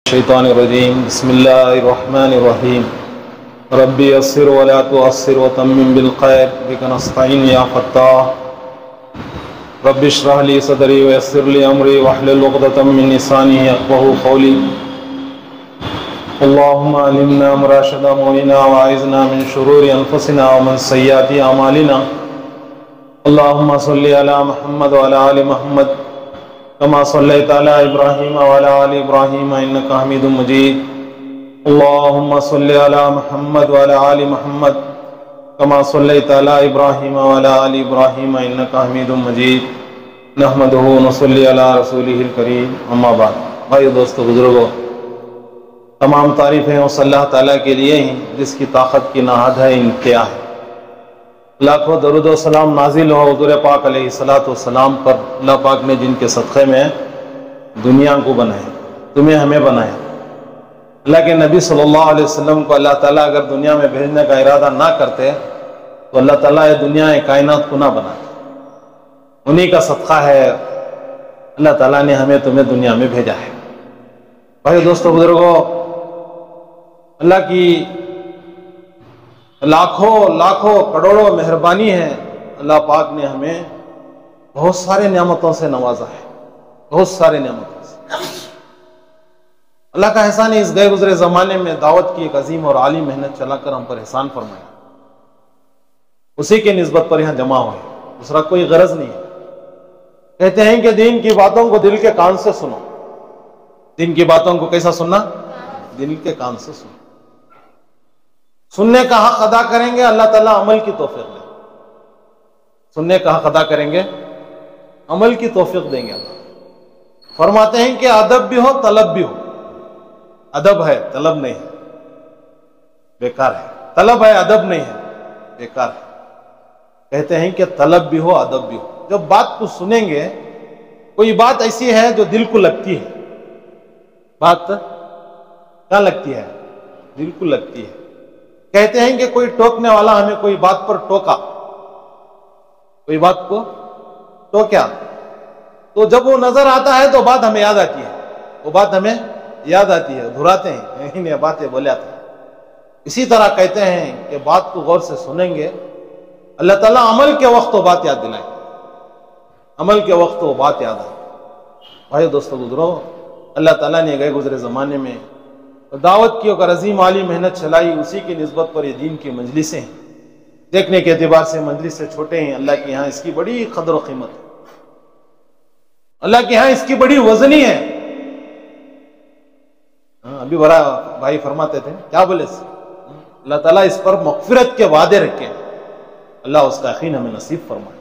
الشیطان الرجیم بسم اللہ الرحمن الرحیم ربی یسر ولا تعسر وتمم بالخیر بک نستعین یا فتاح رب اشرح لی صدری ویسر لی امری واحلل عقدۃ من لسانی یفقهوا قولی اللهم علمنا مراشد معینا واعذنا من شرور انفسنا ومن سیئات اعمالنا اللهم صل علی محمد وعلی آل محمد كما صليت على إبراهيم وعلى آل إبراهيم إنك حميد مجيد اللهم صل على محمد وعلى آل محمد كما صليت على إبراهيم وعلى آل إبراهيم إنك حميد مجيد نحمده ونصلي على رسوله الكريم اما بعد بھائی دوستو بزرگو، تمام تعریفیں اس اللہ تعالیٰ کے لیے ہیں جس کی طاقت کی نہ حد ہے انتہا ہے۔ لاکھوں درود و سلام نازل ہو حضور پاک علیہ الصلوۃ والسلام پر، اللہ پاک نے جن کے صدقے میں دنیا کو بنایا، تمہیں ہمیں بنایا۔ اللہ کے نبی صلی اللہ علیہ وسلم کو اللہ تعالیٰ اگر دنیا میں بھیجنے کا ارادہ نہ کرتے تو اللہ تعالیٰ یہ دنیا کائنات کو نہ بناتے۔ انہی کا صدقہ ہے اللہ تعالیٰ نے ہمیں تمہیں دنیا میں بھیجا ہے۔ بھائی دوستو بزرگو، اللہ کی لاکھوں کروڑوں مہربانی ہے، اللہ پاک نے ہمیں بہت سارے نعمتوں سے نوازا ہے، بہت سارے نعمتوں سے۔ اللہ کا احسان ہے، اس گئے گزرے زمانے میں دعوت کی ایک عظیم اور عالی محنت چلا کر ہم پر احسان فرمایا، اسی کے نسبت پر یہاں جمع ہوئے، دوسرا کوئی غرض نہیں ہے۔ کہتے ہیں کہ دین کی باتوں کو دل کے کان سے سنو، دین کی باتوں کو کیسا سننا؟ دل کے کان سے سنو۔ سننے کا حق ادا کریں گے، اللہ تعالیٰ عمل کی توفیق دیں گے۔ سننے کا حق ادا کریں گے، عمل کی توفیق دیں گے۔ اللہ فرماتے ہیں کہ ادب بھی ہو طلب بھی ہو۔ ادب ہے طلب نہیں ہے، بیکار ہے۔ طلب ہے ادب نہیں ہے، بیکار ہے۔ کہتے ہیں کہ طلب بھی ہو ادب بھی ہو۔ جب بات کو سنیں گے، کوئی بات ایسی ہے جو دل کو لگتی ہے، بات کیا لگتی ہے؟ دل کو لگتی ہے۔ کہتے ہیں کہ کوئی ٹوکنے والا ہمیں کوئی بات پر ٹوکا، کوئی بات کو ٹوکیا، تو جب وہ نظر آتا ہے تو بات ہمیں یاد آتی ہے، وہ بات ہمیں یاد آتی ہے، دہراتے ہیں انہیں باتیں بولے آتے ہیں۔ اسی طرح کہتے ہیں کہ بات کو غور سے سنیں گے، اللہ تعالیٰ عمل کے وقت وہ بات یاد دلائیں، عمل کے وقت وہ بات یاد آئے۔ بھائی دوستو گزرو، اللہ تعالیٰ نے گئے گزرے زمانے میں دعوت کی اور عظیم عالی محنت چلائی، اسی کی نسبت پر یہ دین کی مجلسیں ہیں۔ دیکھنے کے اعتبار سے مجلس سے چھوٹے ہیں، اللہ کے یہاں اس کی بڑی قدر و قیمت ہے، اللہ کے یہاں اس کی بڑی وزنی ہے۔ ابھی بڑا بھائی فرماتے تھے، کیا بولے سے اللہ تعالیٰ اس پر مغفرت کے وعدے رکھے، اللہ اس کا یقین ہمیں نصیب فرمائے۔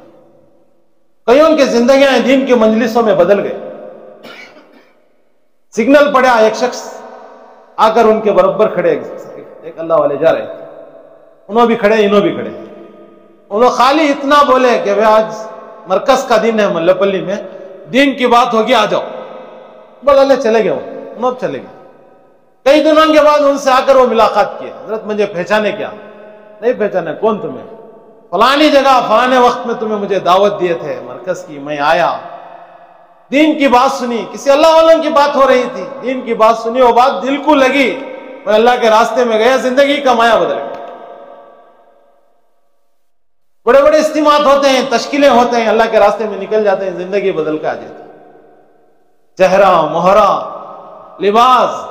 کئیوں کی زندگیاں دین کی مجلسوں میں بدل گئے۔ سگنل پڑا، ایک شخص آ کر ان کے برابر کھڑے، ایک اللہ والے جا رہے تھے، انہوں بھی کھڑے انہوں بھی کھڑے، انہوں خالی اتنا بولے کہ آج مرکز کا دن ہے ملہ پلی میں، دین کی بات ہوگی، آ جاؤ۔ بولے چلے گئے، انہوں چلے گئے۔ کئی دنوں کے بعد ان سے آ کر وہ ملاقات کی، حضرت مجھے پہچانے کیا؟ نہیں پہچانے، کون تمہیں؟ فلانی جگہ فلانے وقت میں تمہیں مجھے دعوت دیے تھے مرکز کی، میں آیا، دین کی بات سنی، کسی اللہ والوں کی بات ہو رہی تھی، دین کی بات سنی، وہ بات دل کو لگی، میں اللہ کے راستے میں گیا، زندگی کا مایا بدل گیا۔ بڑے بڑے اجتماعات ہوتے ہیں، تشکیلیں ہوتے ہیں، اللہ کے راستے میں نکل جاتے ہیں، زندگی بدل کے آ جاتی ہے۔ چہرہ، مہرہ، لباس،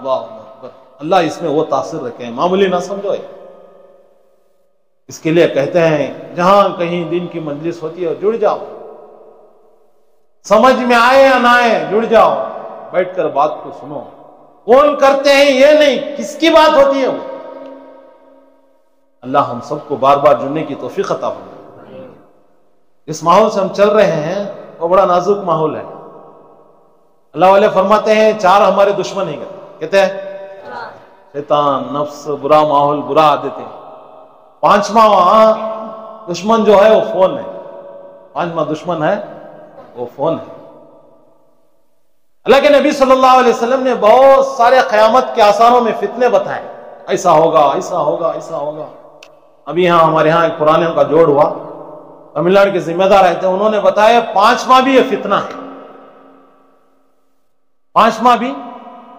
واہ اللہ اس میں وہ تاثر رکھے ہیں، معمولی نہ سمجھو۔ اس کے لیے کہتے ہیں جہاں کہیں دین کی مجلس ہوتی ہے جڑ جاؤ، سمجھ میں آئے یا نہ آئے جڑ جاؤ، بیٹھ کر بات کو سنو۔ کون کرتے ہیں یہ نہیں، کس کی بات ہوتی ہے وہ۔ اللہ ہم سب کو بار بار جڑنے کی توفیق عطا فرمائے۔ اس ماحول سے ہم چل رہے ہیں، وہ بڑا نازک ماحول ہے۔ اللہ والے فرماتے ہیں چار ہمارے دشمن ہی کہتے ہیں، شیطان، نفس، برا ماحول، برا عادتیں۔ پانچواں دشمن جو ہے وہ فون ہے، پانچواں دشمن ہے وہ فون ہے۔ اللہ کے نبی صلی اللہ علیہ وسلم نے بہت سارے قیامت کے آثاروں میں فتنے بتائے، ایسا ہوگا، ایسا ہوگا، ایسا ہوگا۔ ابھی یہاں ہمارے یہاں ایک پرانے کا جوڑ ہوا، تمل ناڈو کے ذمہ دار رہتے ہیں، انہوں نے بتایا پانچواں بھی یہ فتنہ ہے، پانچواں بھی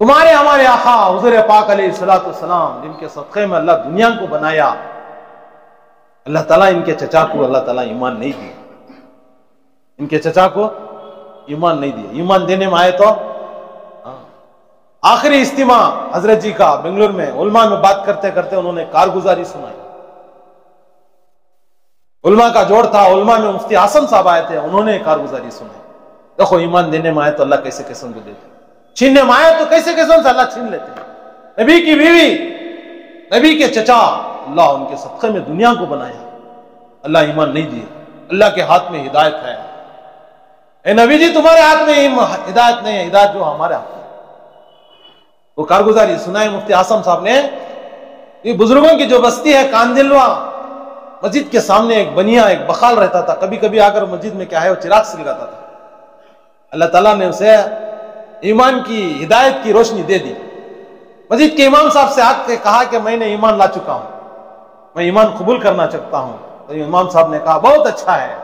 تمہارے ہمارے آقا حضور پاک علیہ الصلوۃ والسلام جن کے صدقے میں اللہ دنیا کو بنایا، اللہ تعالیٰ ان کے چچا کو اللہ تعالیٰ ایمان نہیں دیا، ان کے چچا کو ایمان نہیں دیا۔ ایمان دینے میں آئے تو آخری اجتماع حضرت جی کا بنگلور میں علماء میں بات کرتے کرتے انہوں نے کارگزاری سنائی۔ علماء کا جوڑ تھا، علماء میں مفتی اعظم صاحب آئے تھے، انہوں نے کارگزاری سنائی۔ دیکھو ایمان دینے میں آئے تو اللہ کیسے کیسے ان کو دیتے، چھیننے میں آئے تو کیسے کیسے ان سے اللہ چھین لیتے۔ نبی کی بیوی، نبی کے چچا، اللہ ان کے صدقے میں دنیا کو بنایا، اللہ ایمان نہیں دیے۔ اللہ کے ہاتھ میں ہدایت ہے۔ اے نبی جی تمہارے ہاتھ میں ہدایت نہیں ہے، ہدایت جو ہمارے ہاتھ میں۔ وہ کارگزاری سنائے مفتی اعظم صاحب نے۔ یہ بزرگوں کی جو بستی ہے کاندلوا، مسجد کے سامنے ایک بنیا، ایک بخال رہتا تھا، کبھی کبھی آ کر مسجد میں کیا ہے وہ چراغ سلگاتا تھا۔ اللہ تعالیٰ نے اسے ایمان کی ہدایت کی روشنی دے دی۔ مسجد کے امام صاحب سے آ کے کہا کہ میں نے ایمان لا چکا ہوں، میں ایمان قبول کرنا چاہتا ہوں۔ تو امام صاحب نے کہا بہت اچھا ہے،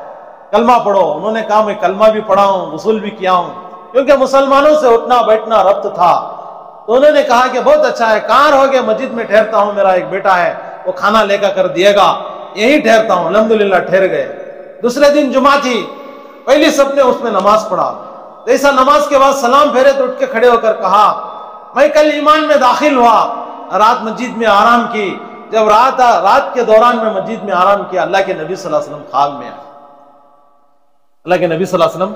کلمہ پڑھو۔ انہوں نے کہا میں کلمہ بھی پڑھا ہوں، غسل بھی کیا ہوں، کیونکہ مسلمانوں سے اٹھنا بیٹھنا ربط تھا۔ تو انہوں نے کہا کہ بہت اچھا ہے، کہاں رہو گے؟ مسجد میں ٹھہرتا ہوں، میرا ایک بیٹا ہے وہ کھانا لے کر دیے گا، یہی ٹھہرتا ہوں۔ الحمدللہ ٹھہر گئے۔ دوسرے دن جمعہ تھی، پہلی صف نے اس میں نماز پڑھا۔ جیسا نماز کے بعد سلام پھیرے تو اٹھ کے کھڑے ہو کر کہا میں کل ایمان میں داخل ہوا، رات مسجد میں آرام کی۔ جب رات کے دوران میں مسجد میں آرام کیا، اللہ کے نبی صلی اللہ علیہ وسلم خواب میں آئے۔ اللہ کے نبی صلی اللہ علیہ وسلم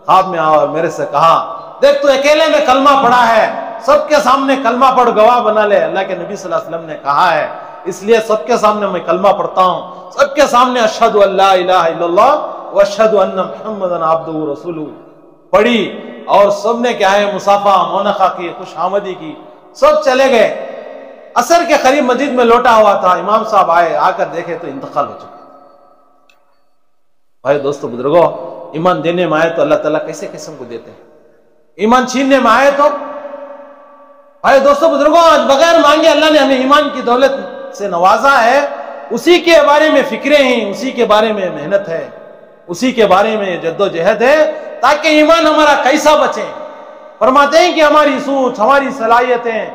خواب میں آیا اور میرے سے کہا دیکھ تو اکیلے میں کلمہ پڑھا ہے، سب کے سامنے کلمہ پڑھ گواہ بنا لے۔ اللہ کے نبی صلی اللہ علیہ وسلم نے کہا ہے اس لیے سب کے سامنے میں کلمہ پڑھتا ہوں، سب کے سامنے اشہد ان لا الہ الا اللہ واشہد ان محمدن عبدہ ورسولہ پڑھی، اور سب نے کیا ہے مصافحہ مونخہ کی، خوش آمدی کی، سب چلے گئے۔ عصر کے قریب مسجد میں لوٹا ہوا تھا، امام صاحب آئے، آ کر دیکھے تو انتقال ہو چکا۔ بھائی دوستو بزرگوں، ایمان دینے میں آئے تو اللہ تعالیٰ کیسے قسم کو دیتے ہیں، ایمان چھیننے میں آئے تو بھائی دوستو بزرگوں آج بغیر مانگے اللہ نے ہمیں ایمان کی دولت سے نوازا ہے، اسی کے بارے میں فکریں ہیں، اسی کے بارے میں محنت ہے، اسی کے بارے میں جد و جہد ہے تاکہ ایمان ہمارا کیسا بچے۔ فرماتے ہیں کہ ہماری سوچ، ہماری صلاحیتیں،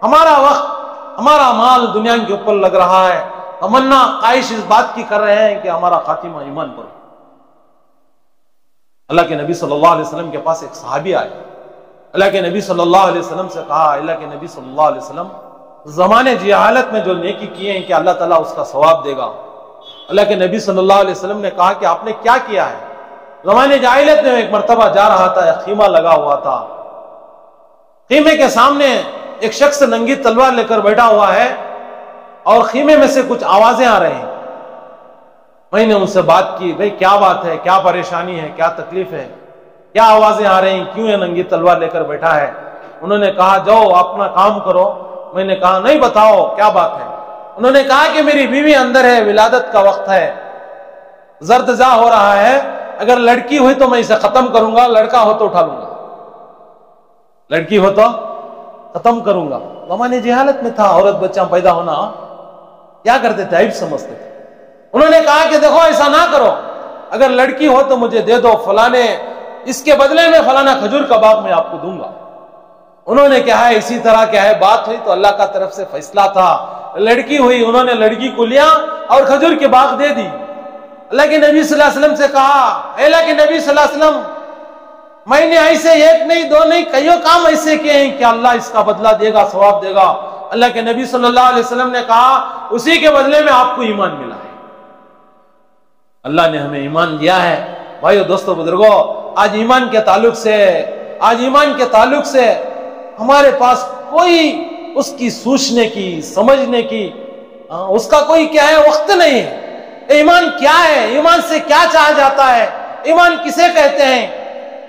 ہمارا وقت، ہمارا مال دنیا کے اوپر لگ رہا ہے، تمنا خواہش اس بات کی کر رہے ہیں کہ ہمارا خاتمہ ایمان پر ہو۔ اللہ کے نبی صلی اللہ علیہ وسلم کے پاس ایک صحابی آئے، اللہ کے نبی صلی اللہ علیہ وسلم سے کہا اللہ کے نبی صلی اللہ علیہ وسلم زمانے جہالت میں جو نیکی کیے ہیں کہ اللہ تعالیٰ اس کا ثواب دے گا۔ اللہ کے نبی صلی اللہ علیہ وسلم نے کہا کہ آپ نے کیا کیا ہے؟ زمانے جاہلیت میں ایک مرتبہ جا رہا تھا، ایک خیمہ لگا ہوا تھا، خیمے کے سامنے ایک شخص ننگی تلوار لے کر بیٹھا ہوا ہے اور خیمے میں سے کچھ آوازیں آ رہی ہیں۔ میں نے ان سے بات کی، بھئی کیا بات ہے، کیا پریشانی ہے، کیا تکلیف ہے، کیا آوازیں آ رہی ہیں، کیوں یہ ننگی تلوار لے کر بیٹھا ہے؟ انہوں نے کہا جاؤ اپنا کام کرو۔ میں نے کہا نہیں بتاؤ کیا بات ہے؟ انہوں نے کہا کہ میری بیوی اندر ہے، ولادت کا وقت ہے، زرد زا ہو رہا ہے، اگر لڑکی ہوئی تو میں اسے ختم کروں گا، لڑکا ہو تو اٹھا لوں گا، لڑکی ہو تو ختم کروں گا۔ زمانے جہالت میں تھا، عورت بچہ پیدا ہونا کیا کرتے تھے، عیب سمجھتے تھے۔ انہوں نے کہا کہ دیکھو ایسا نہ کرو، اگر لڑکی ہو تو مجھے دے دو، فلانے اس کے بدلے میں فلانا کھجور کا باغ میں آپ کو دوں گا۔ انہوں نے کہا ہے اسی طرح کیا ہے بات ہوئی تو اللہ کا طرف سے فیصلہ تھا، لڑکی ہوئی، انہوں نے لڑکی کو لیا اور کھجور کے باغ دے دی۔ اللہ کے نبی صلی اللہ علیہ وسلم سے کہا اے اللہ کے نبی صلی اللہ علیہ وسلم میں نے ایسے ایک نہیں دو نہیں کئیوں کام ایسے کیے ہیں کہ اللہ اس کا بدلہ دے گا، ثواب دے گا۔ اللہ کے نبی صلی اللہ علیہ وسلم نے کہا اسی کے بدلے میں آپ کو ایمان ملا ہے، اللہ نے ہمیں ایمان دیا ہے۔ بھائیو دوستو بزرگوں، آج ایمان کے تعلق سے ہمارے پاس کوئی اس کی سوچنے کی، سمجھنے کی، اس کا کوئی کیا ہے وقت نہیں ہے۔ ایمان کیا ہے، ایمان سے کیا چاہا جاتا ہے، ایمان کسے کہتے ہیں؟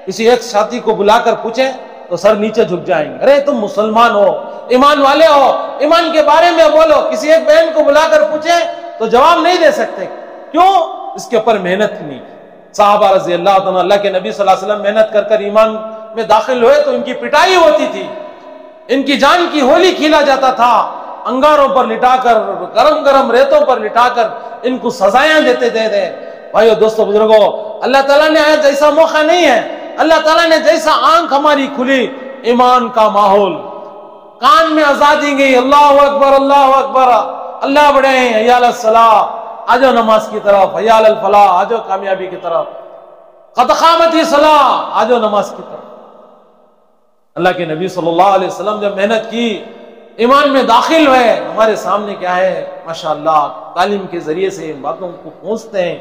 کسی ایک ساتھی کو بلا کر پوچھیں تو سر نیچے جھک جائیں گے، ارے تم مسلمان ہو، ایمان والے ہو، ایمان کے بارے میں بولو۔ کسی ایک بہن کو بلا کر پوچھیں تو جواب نہیں دے سکتے، کیوں؟ اس کے اوپر محنت نہیں۔ صحابہ رضی اللہ عنہ اللہ کے نبی صلی اللہ علیہ وسلم محنت کر کر ایمان میں داخل ہوئے تو ان کی پٹائی ہوتی تھی، ان کی جان کی ہولی کھیلا جاتا تھا، انگاروں پر لٹا کر، گرم گرم ریتوں پر لٹا کر ان کو سزائیں دیتے تھے۔ بھائیو دوستو بزرگوں، اللہ تعالیٰ نے آج ایسا موقع نہیں ہے، اللہ تعالیٰ نے جیسا آنکھ ہماری کھلی ایمان کا ماحول، کان میں آزادی گئی، اللہ اکبر اللہ اکبر، اللہ بڑے ہیں، حی علی الصلاۃ، آجو نماز کی طرف، حی علی الفلاح، آجو کامیابی کی طرف، قد قامت الصلاۃ، آجو نماز کی طرف۔ اللہ کے نبی صلی اللہ علیہ وسلم جب محنت کی، ایمان میں داخل ہوئے، ہمارے سامنے کیا ہے ماشاءاللہ تعلیم کے ذریعے سے ان باتوں کو پہنچتے ہیں،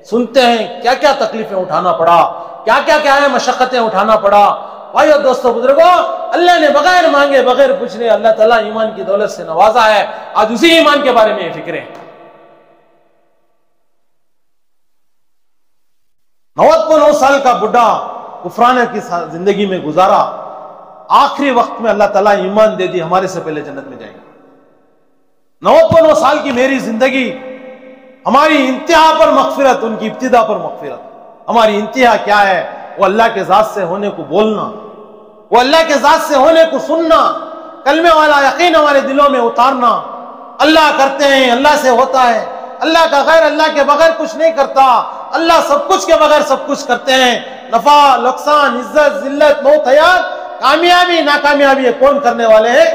سنتے ہیں کیا کیا تکلیفیں اٹھانا پڑا، کیا ہے مشقتیں اٹھانا پڑا۔ بھائیو دوستو بزرگوں، اللہ نے بغیر مانگے بغیر پوچھنے اللہ تعالیٰ ایمان کی دولت سے نوازا ہے، آج اسی ایمان کے بارے میں فکر ہے۔ 99 سال کا بڈھا کفرانے کی زندگی میں گزارا، آخری وقت میں اللہ تعالیٰ ایمان دے دی، ہمارے سے پہلے جنت میں جائیں گے۔ 99 سال کی میری زندگی، ہماری انتہا پر مغفرت، ان کی ابتدا پر مغفرت۔ ہماری انتہا کیا ہے؟ وہ اللہ کے ذات سے ہونے کو بولنا، وہ اللہ کے ذات سے ہونے کو سننا، کلمے والا یقین ہمارے دلوں میں اتارنا۔ اللہ کرتے ہیں، اللہ سے ہوتا ہے، اللہ کا غیر اللہ کے بغیر کچھ نہیں کرتا، اللہ سب کچھ کے بغیر سب کچھ کرتے ہیں۔ نفع نقصان، عزت ذلت، موت حیات، کامیابی ناکامیابی یہ کون کرنے والے ہیں؟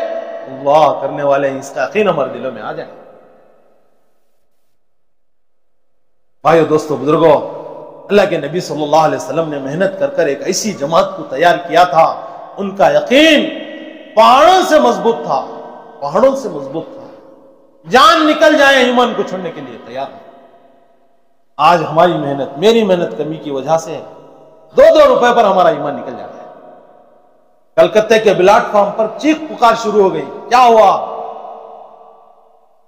اللہ کرنے والے ہیں۔ اس کا یقین ہمارے دلوں میں آ جائے۔ بھائیو دوستو بزرگوں، اللہ کے نبی صلی اللہ علیہ وسلم نے محنت کر کر ایک ایسی جماعت کو تیار کیا تھا، ان کا یقین پہاڑوں سے مضبوط تھا، پہاڑوں سے مضبوط تھا، جان نکل جائے ایمان کو چھوڑنے کے لیے تیار ہے۔ آج ہماری محنت، میری محنت کمی کی وجہ سے 2 روپے پر ہمارا ایمان نکل جاتا ہے۔ کلکتے کے پلیٹ فارم پر چیخ پکار شروع ہو گئی، کیا ہوا؟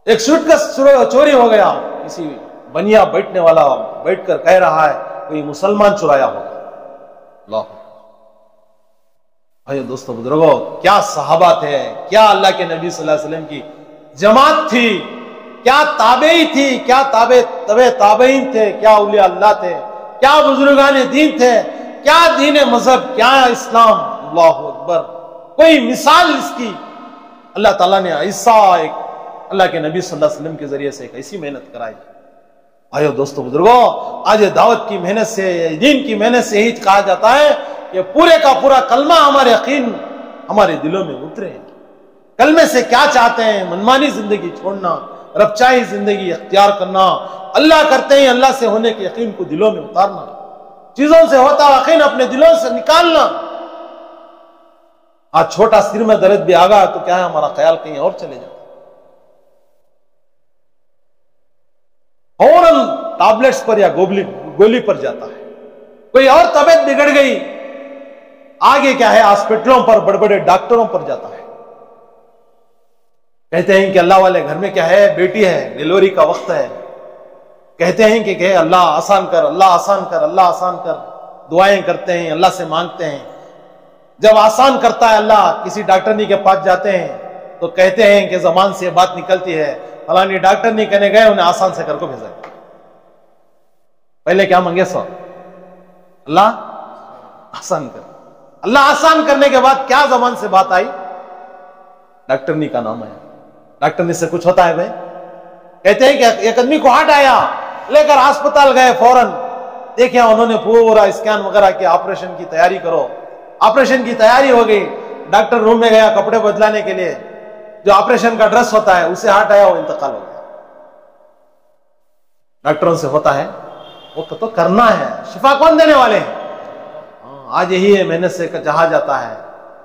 ایک سوٹ کیس چوری ہو گیا، کسی بنیا بیٹھنے والا بیٹھ کر کہہ رہا ہے کوئی مسلمان چرایا ہوگا۔ اللہ بھائی دوستو بزرگوں، کیا صحابہ تھے، کیا اللہ کے نبی صلی اللہ علیہ وسلم کی جماعت تھی، کیا تابعی تھی، کیا تابعین تھے، کیا اولیاء اللہ تھے، کیا بزرگان دین تھے، کیا دین مذہب، کیا اسلام۔ اللہ اکبر، کوئی مثال اس کی اللہ تعالیٰ نے ایسا ایک اللہ کے نبی صلی اللہ علیہ وسلم کے ذریعے سے ایک ایسی محنت کرائی۔ بھائیو دوستو بزرگوں، آج دعوت کی محنت سے، دین کی محنت سے ہی کہا جاتا ہے کہ پورے کا پورا کلمہ ہمارے یقین ہمارے دلوں میں اترے۔ کلمے سے کیا چاہتے ہیں؟ منمانی زندگی چھوڑنا، ربچائی زندگی اختیار کرنا، اللہ کرتے ہیں اللہ سے ہونے کے یقین کو دلوں میں اتارنا، چیزوں سے ہوتا یقین اپنے دلوں سے نکالنا۔ آج چھوٹا سر میں درد بھی آ گا تو کیا ہے ہمارا خیال کہیں اور چلے جاتا، فوراً ٹیبلٹس پر یا گولی پر جاتا ہے۔ کوئی اور طبیعت بگڑ گئی، آگے کیا ہے ہاسپٹلوں پر، بڑے بڑے ڈاکٹروں پر جاتا ہے۔ کہتے ہیں کہ اللہ والے گھر میں کیا ہے، بیٹی ہے، ڈیلیوری کا وقت ہے، کہتے ہیں کہ اللہ آسان کر، اللہ آسان کر، اللہ آسان کر، دعائیں کرتے ہیں، اللہ سے مانگتے ہیں۔ جب آسان کرتا ہے اللہ، کسی ڈاکٹرنی کے پاس جاتے ہیں تو کہتے ہیں کہ زبان سے بات نکلتی ہے، فلانی ڈاکٹرنی کہنے گئے، انہیں آسان سے کر کو بھیجا۔ پہلے کیا مانگے سو؟ اللہ آسان کر۔ اللہ آسان کرنے کے بعد کیا زبان سے بات آئی؟ ڈاکٹرنی کا نام آیا۔ ڈاکٹرنی سے کچھ ہوتا ہے بھائی؟ کہتے ہیں کہ ایک آدمی کو ہارٹ آیا، لے کر ہسپتال گئے، فوراً دیکھیں انہوں نے پورا اسکین وغیرہ کیا، آپریشن کی تیاری کرو۔ آپریشن کی تیاری ہو گئی، ڈاکٹر روم میں گیا کپڑے بدلانے کے لیے، جو آپریشن کا ڈریس ہوتا ہے اسے ہارٹ آیا، وہ انتقال ہو گیا۔ ڈاکٹروں سے ہوتا ہے، وہ تو کرنا ہے، شفا کون دینے والے ہیں؟ آج یہی ہے محنت سے کہا جاتا ہے۔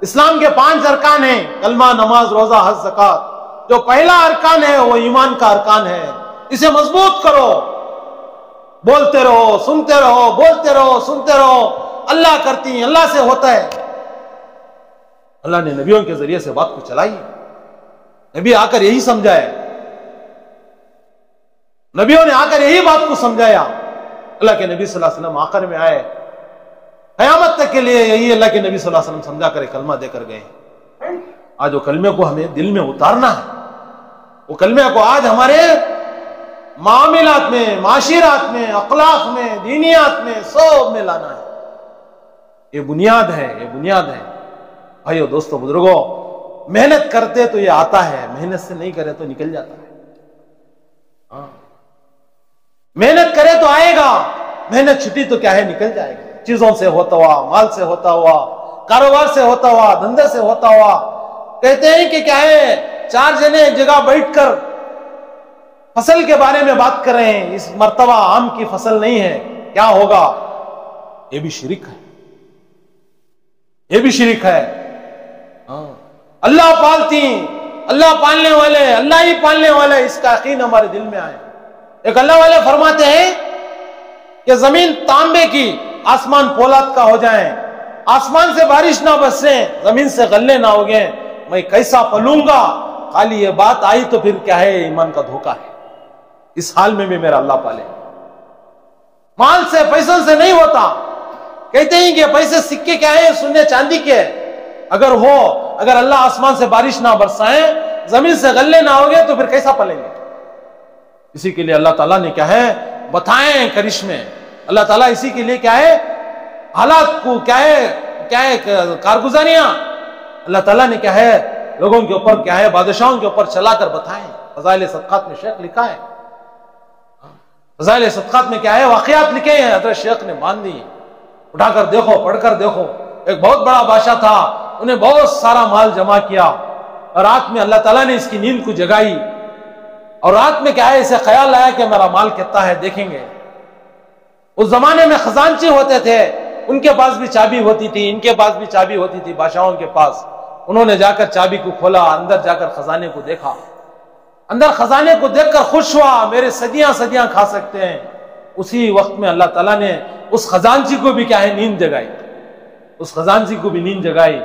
اسلام کے 5 ارکان ہیں، کلمہ، نماز، روزہ، حج، زکات۔ جو پہلا ارکان ہے وہ ایمان کا ارکان ہے، اسے مضبوط کرو، بولتے رہو، سنتے رہو، بولتے رہو، سنتے رہو، اللہ کرتی ہیں، اللہ سے ہوتا ہے۔ اللہ نے نبیوں کے ذریعے سے بات کو چلائی، نبی آ کر یہی سمجھائے، نبیوں نے آ کر یہی بات کو سمجھایا۔ اللہ کے نبی صلی اللہ علیہ وسلم آخر میں آئے، قیامت تک کے لیے یہی اللہ کے نبی صلی اللہ علیہ وسلم سمجھا کر کلمہ دے کر گئے۔ آج وہ کلمے کو ہمیں دل میں اتارنا ہے، وہ کلمے کو آج ہمارے معاملات میں، معاشرات میں، اخلاق میں، دینیات میں، سب میں لانا ہے۔ یہ بنیاد ہے، یہ بنیاد ہے۔ بھائیو دوستو بزرگوں، محنت کرتے تو یہ آتا ہے، محنت سے نہیں کرے تو نکل جاتا ہے۔ محنت کرے تو آئے گا، محنت چھٹی تو کیا ہے نکل جائے گا۔ چیزوں سے ہوتا ہوا، مال سے ہوتا ہوا، کاروبار سے ہوتا ہوا, دھندے سے ہوتا ہوا. کہتے ہیں کہ کیا ہے 4 جنے ایک جگہ بیٹھ کر فصل کے بارے میں بات کر رہے ہیں, اس مرتبہ آم کی فصل نہیں ہے, کیا ہوگا؟ یہ بھی شرک ہے, یہ بھی شرک ہے. اللہ پالتی, اللہ پالنے والے, اللہ ہی پالنے والے, اس کا یقین ہمارے دل میں آئے. ایک اللہ والے فرماتے ہیں کہ زمین تانبے کی, آسمان پولاد کا ہو جائیں, آسمان سے بارش نہ برسے, زمین سے غلے نہ ہوگیں, میں کیسا پلوں گا؟ خالی یہ بات آئی تو پھر کیا ہے, ایمان کا دھوکہ ہے. اس حال میں بھی میرا اللہ پالے. مال سے, پیسوں سے نہیں ہوتا. کہتے ہیں کہ پیسے سکے کیا ہے, سونے چاندی کے, اگر اللہ آسمان سے بارش نہ برسائیں, زمین سے غلے نہ ہوگے تو پھر کیسا پلیں گے؟ اسی کے لیے اللہ تعالیٰ نے کیا ہے بتائیں کرشمے. اللہ تعالیٰ اسی کے لیے کیا ہے حالات کو کیا ہے کارگزاریاں اللہ تعالیٰ نے کیا ہے لوگوں کے اوپر کیا ہے بادشاہوں کے اوپر چلا کر بتائیں. فضائل صدقات میں شیخ لکھا ہے, فضائل صدقات میں کیا ہے واقعات لکھے ہیں, حضرت شیخ نے مان دی. اٹھا کر دیکھو, پڑھ کر دیکھو. ایک بہت بڑا بادشاہ تھا, انہیں بہت سارا مال جمع کیا, اور رات میں اللہ تعالیٰ نے اس کی نیند کو جگائی, اور رات میں کیا ہے اسے خیال آیا کہ میرا مال کتنا ہے دیکھیں گے. اس زمانے میں خزانچی ہوتے تھے, ان کے پاس بھی چابی ہوتی تھی, ان کے پاس بھی چابی ہوتی تھی, بادشاہوں کے پاس. انہوں نے جا کر چابی کو کھولا, اندر جا کر خزانے کو دیکھا. اندر خزانے کو دیکھ کر خوش ہوا, میرے صدیاں صدیاں کھا سکتے ہیں. اسی وقت میں اللہ تعالیٰ نے اس خزانچی کو بھی کیا ہے نیند جگائی, اس خزانچی کو بھی نیند جگائی.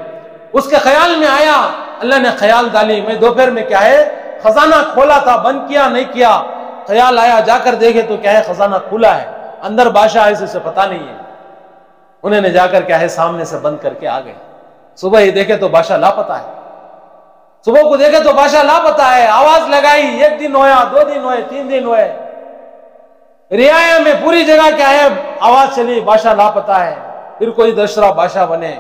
اس کے خیال میں آیا, اللہ نے خیال ڈالی, میں دوپہر میں کیا ہے خزانہ کھولا تھا, بند کیا نہیں کیا. خیال آیا جا کر دیکھے تو کیا ہے خزانہ کھلا ہے, اندر بادشاہ ہے اسے پتہ نہیں ہے. انہوں نے جا کر کیا ہے سامنے سے بند کر کے آ گئے. صبح ہی دیکھے تو بادشاہ لاپتہ ہے, صبح کو دیکھے تو بادشاہ لاپتہ ہے. آواز لگائی, 1 دن ہویا, 2 دن ہوئے, 3 دن ہوئے, رعایا میں پوری جگہ کیا ہے آواز چلی بادشاہ لاپتہ ہے. پھر کوئی دوسرا بادشاہ بنے,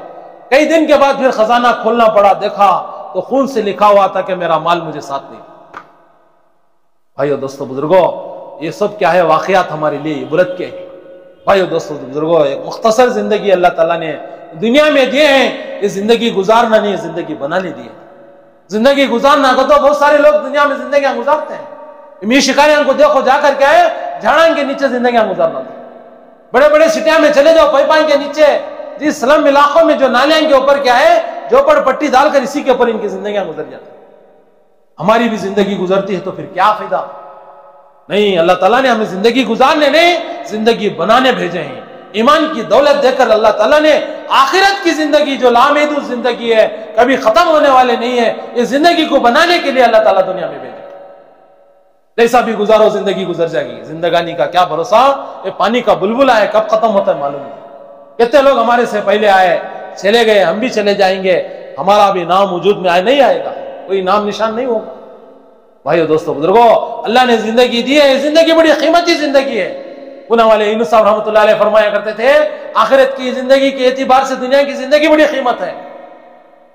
کئی دن کے بعد پھر خزانہ کھولنا پڑا, دیکھا تو خون سے لکھا ہوا تھا کہ میرا مال مجھے ساتھ نہیں. بھائیو دوستو بزرگوں, یہ سب کیا ہے واقعات ہمارے لیے عبرت کے ہیں. بھائیو دوستو بزرگوں, ایک مختصر زندگی اللہ تعالیٰ نے دنیا میں دیے ہیں. یہ زندگی گزارنا نہیں, زندگی بنانے دی ہے. زندگی گزارنا کو تو بہت سارے لوگ دنیا میں زندگیاں گزارتے ہیں. میر شکاریاں کو دیکھو, جا کر کیا ہے جھاڑاں کے نیچے زندگیاں گزارنا. بڑے بڑے سٹیاں میں چلے جاؤ, پائپائن کے نیچے, جس سلم علاقوں میں جو نالیاں کے اوپر کیا ہے جھوپڑ پٹی ڈال کر اسی کے اوپر ان کی زندگیاں گزر جاتی. ہماری بھی زندگی گزرتی ہے تو پھر کیا فائدہ؟ نہیں, اللہ تعالیٰ نے ہمیں زندگی گزارنے نہیں, زندگی بنانے بھیجے ہیں. ایمان کی دولت دے کر اللہ تعالیٰ نے آخرت کی زندگی جو لامحدود زندگی ہے, کبھی ختم ہونے والے نہیں ہے, اس زندگی کو بنانے کے لیے اللہ تعالیٰ دنیا میں بھیجے. جیسا بھی گزارو زندگی گزر جائے گی. زندگانی کا کیا بھروسہ, یہ پانی کا بلبلا ہے, کب ختم ہوتا ہے معلوم نہیں. کتنے لوگ ہمارے سے پہلے آئے, چلے گئے, ہم بھی چلے جائیں گے, ہمارا بھی نام وجود میں نہیں آئے گا, کوئی نام نشان نہیں ہوگا. بھائیو دوستو بزرگوں, اللہ نے زندگی دی ہے, زندگی بڑی قیمتی زندگی ہے. پونا والے یونس صاحب رحمۃ اللہ علیہ فرمایا کرتے تھے, آخرت کی زندگی کے اعتبار سے دنیا کی زندگی بڑی قیمت ہے,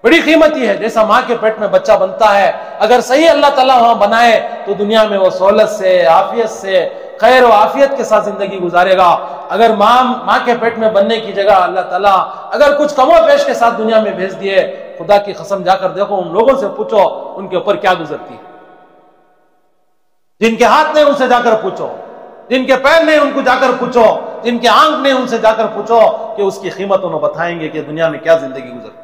بڑی قیمتی ہے. جیسا ماں کے پیٹ میں بچہ بنتا ہے, اگر صحیح اللہ تعالیٰ وہاں بنائے تو دنیا میں وہ سہولت سے, عافیت سے, خیر و عافیت کے ساتھ زندگی گزارے گا. اگر ماں کے پیٹ میں بننے کی جگہ اللہ تعالیٰ اگر کچھ کم و بیش کے ساتھ دنیا میں بھیج دیے, خدا کی قسم جا کر دیکھو, ان لوگوں سے پوچھو ان کے اوپر کیا گزرتی ہے. جن کے ہاتھ نہیں ان سے جا کر پوچھو, جن کے پیر نہیں ان کو جا کر پوچھو, جن کے آنکھ نہیں ان سے جا کر پوچھو کہ اس کی قیمت انہوں بتائیں گے کہ دنیا میں کیا زندگی گزرتی.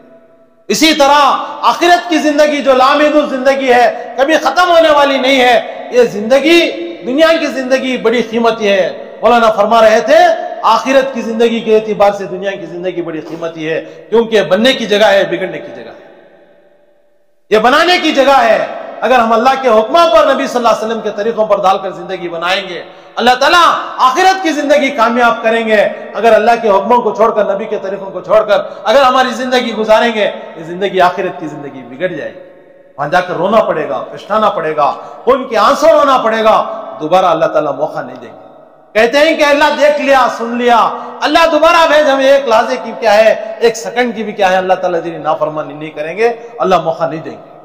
اسی طرح آخرت کی زندگی جو لامحدود زندگی ہے, کبھی ختم ہونے والی نہیں ہے, یہ زندگی دنیا کی زندگی بڑی قیمتی ہے. مولانا فرما رہے تھے آخرت کی زندگی کے اعتبار سے دنیا کی زندگی بڑی قیمتی ہے, کیونکہ بننے کی جگہ ہے, بگڑنے کی جگہ ہے. یہ بنانے کی جگہ ہے. اگر ہم اللہ کے حکموں پر, نبی صلی اللہ علیہ وسلم کے طریقوں پر ڈال کر زندگی بنائیں گے, اللہ تعالیٰ آخرت کی زندگی کامیاب کریں گے. اگر اللہ کے حکموں کو چھوڑ کر, نبی کے طریقوں کو چھوڑ کر اگر ہماری زندگی گزاریں گے, یہ زندگی آخرت کی زندگی بگڑ جائے گی. وہاں جا کر رونا پڑے گا, پچھتانا پڑے گا, ان کے آنسو رونا پڑے گا. دوبارہ اللہ تعالیٰ موقع نہیں دیں گے. کہتے ہیں کہ اللہ دیکھ لیا, سن لیا, اللہ دوبارہ بھیج, ہمیں ایک لحظے کی کیا ہے, ایک سیکنڈ کی بھی کیا ہے, اللہ تعالیٰ تیری نافرمانی نہیں کریں گے, اللہ موقع نہیں دیں گے.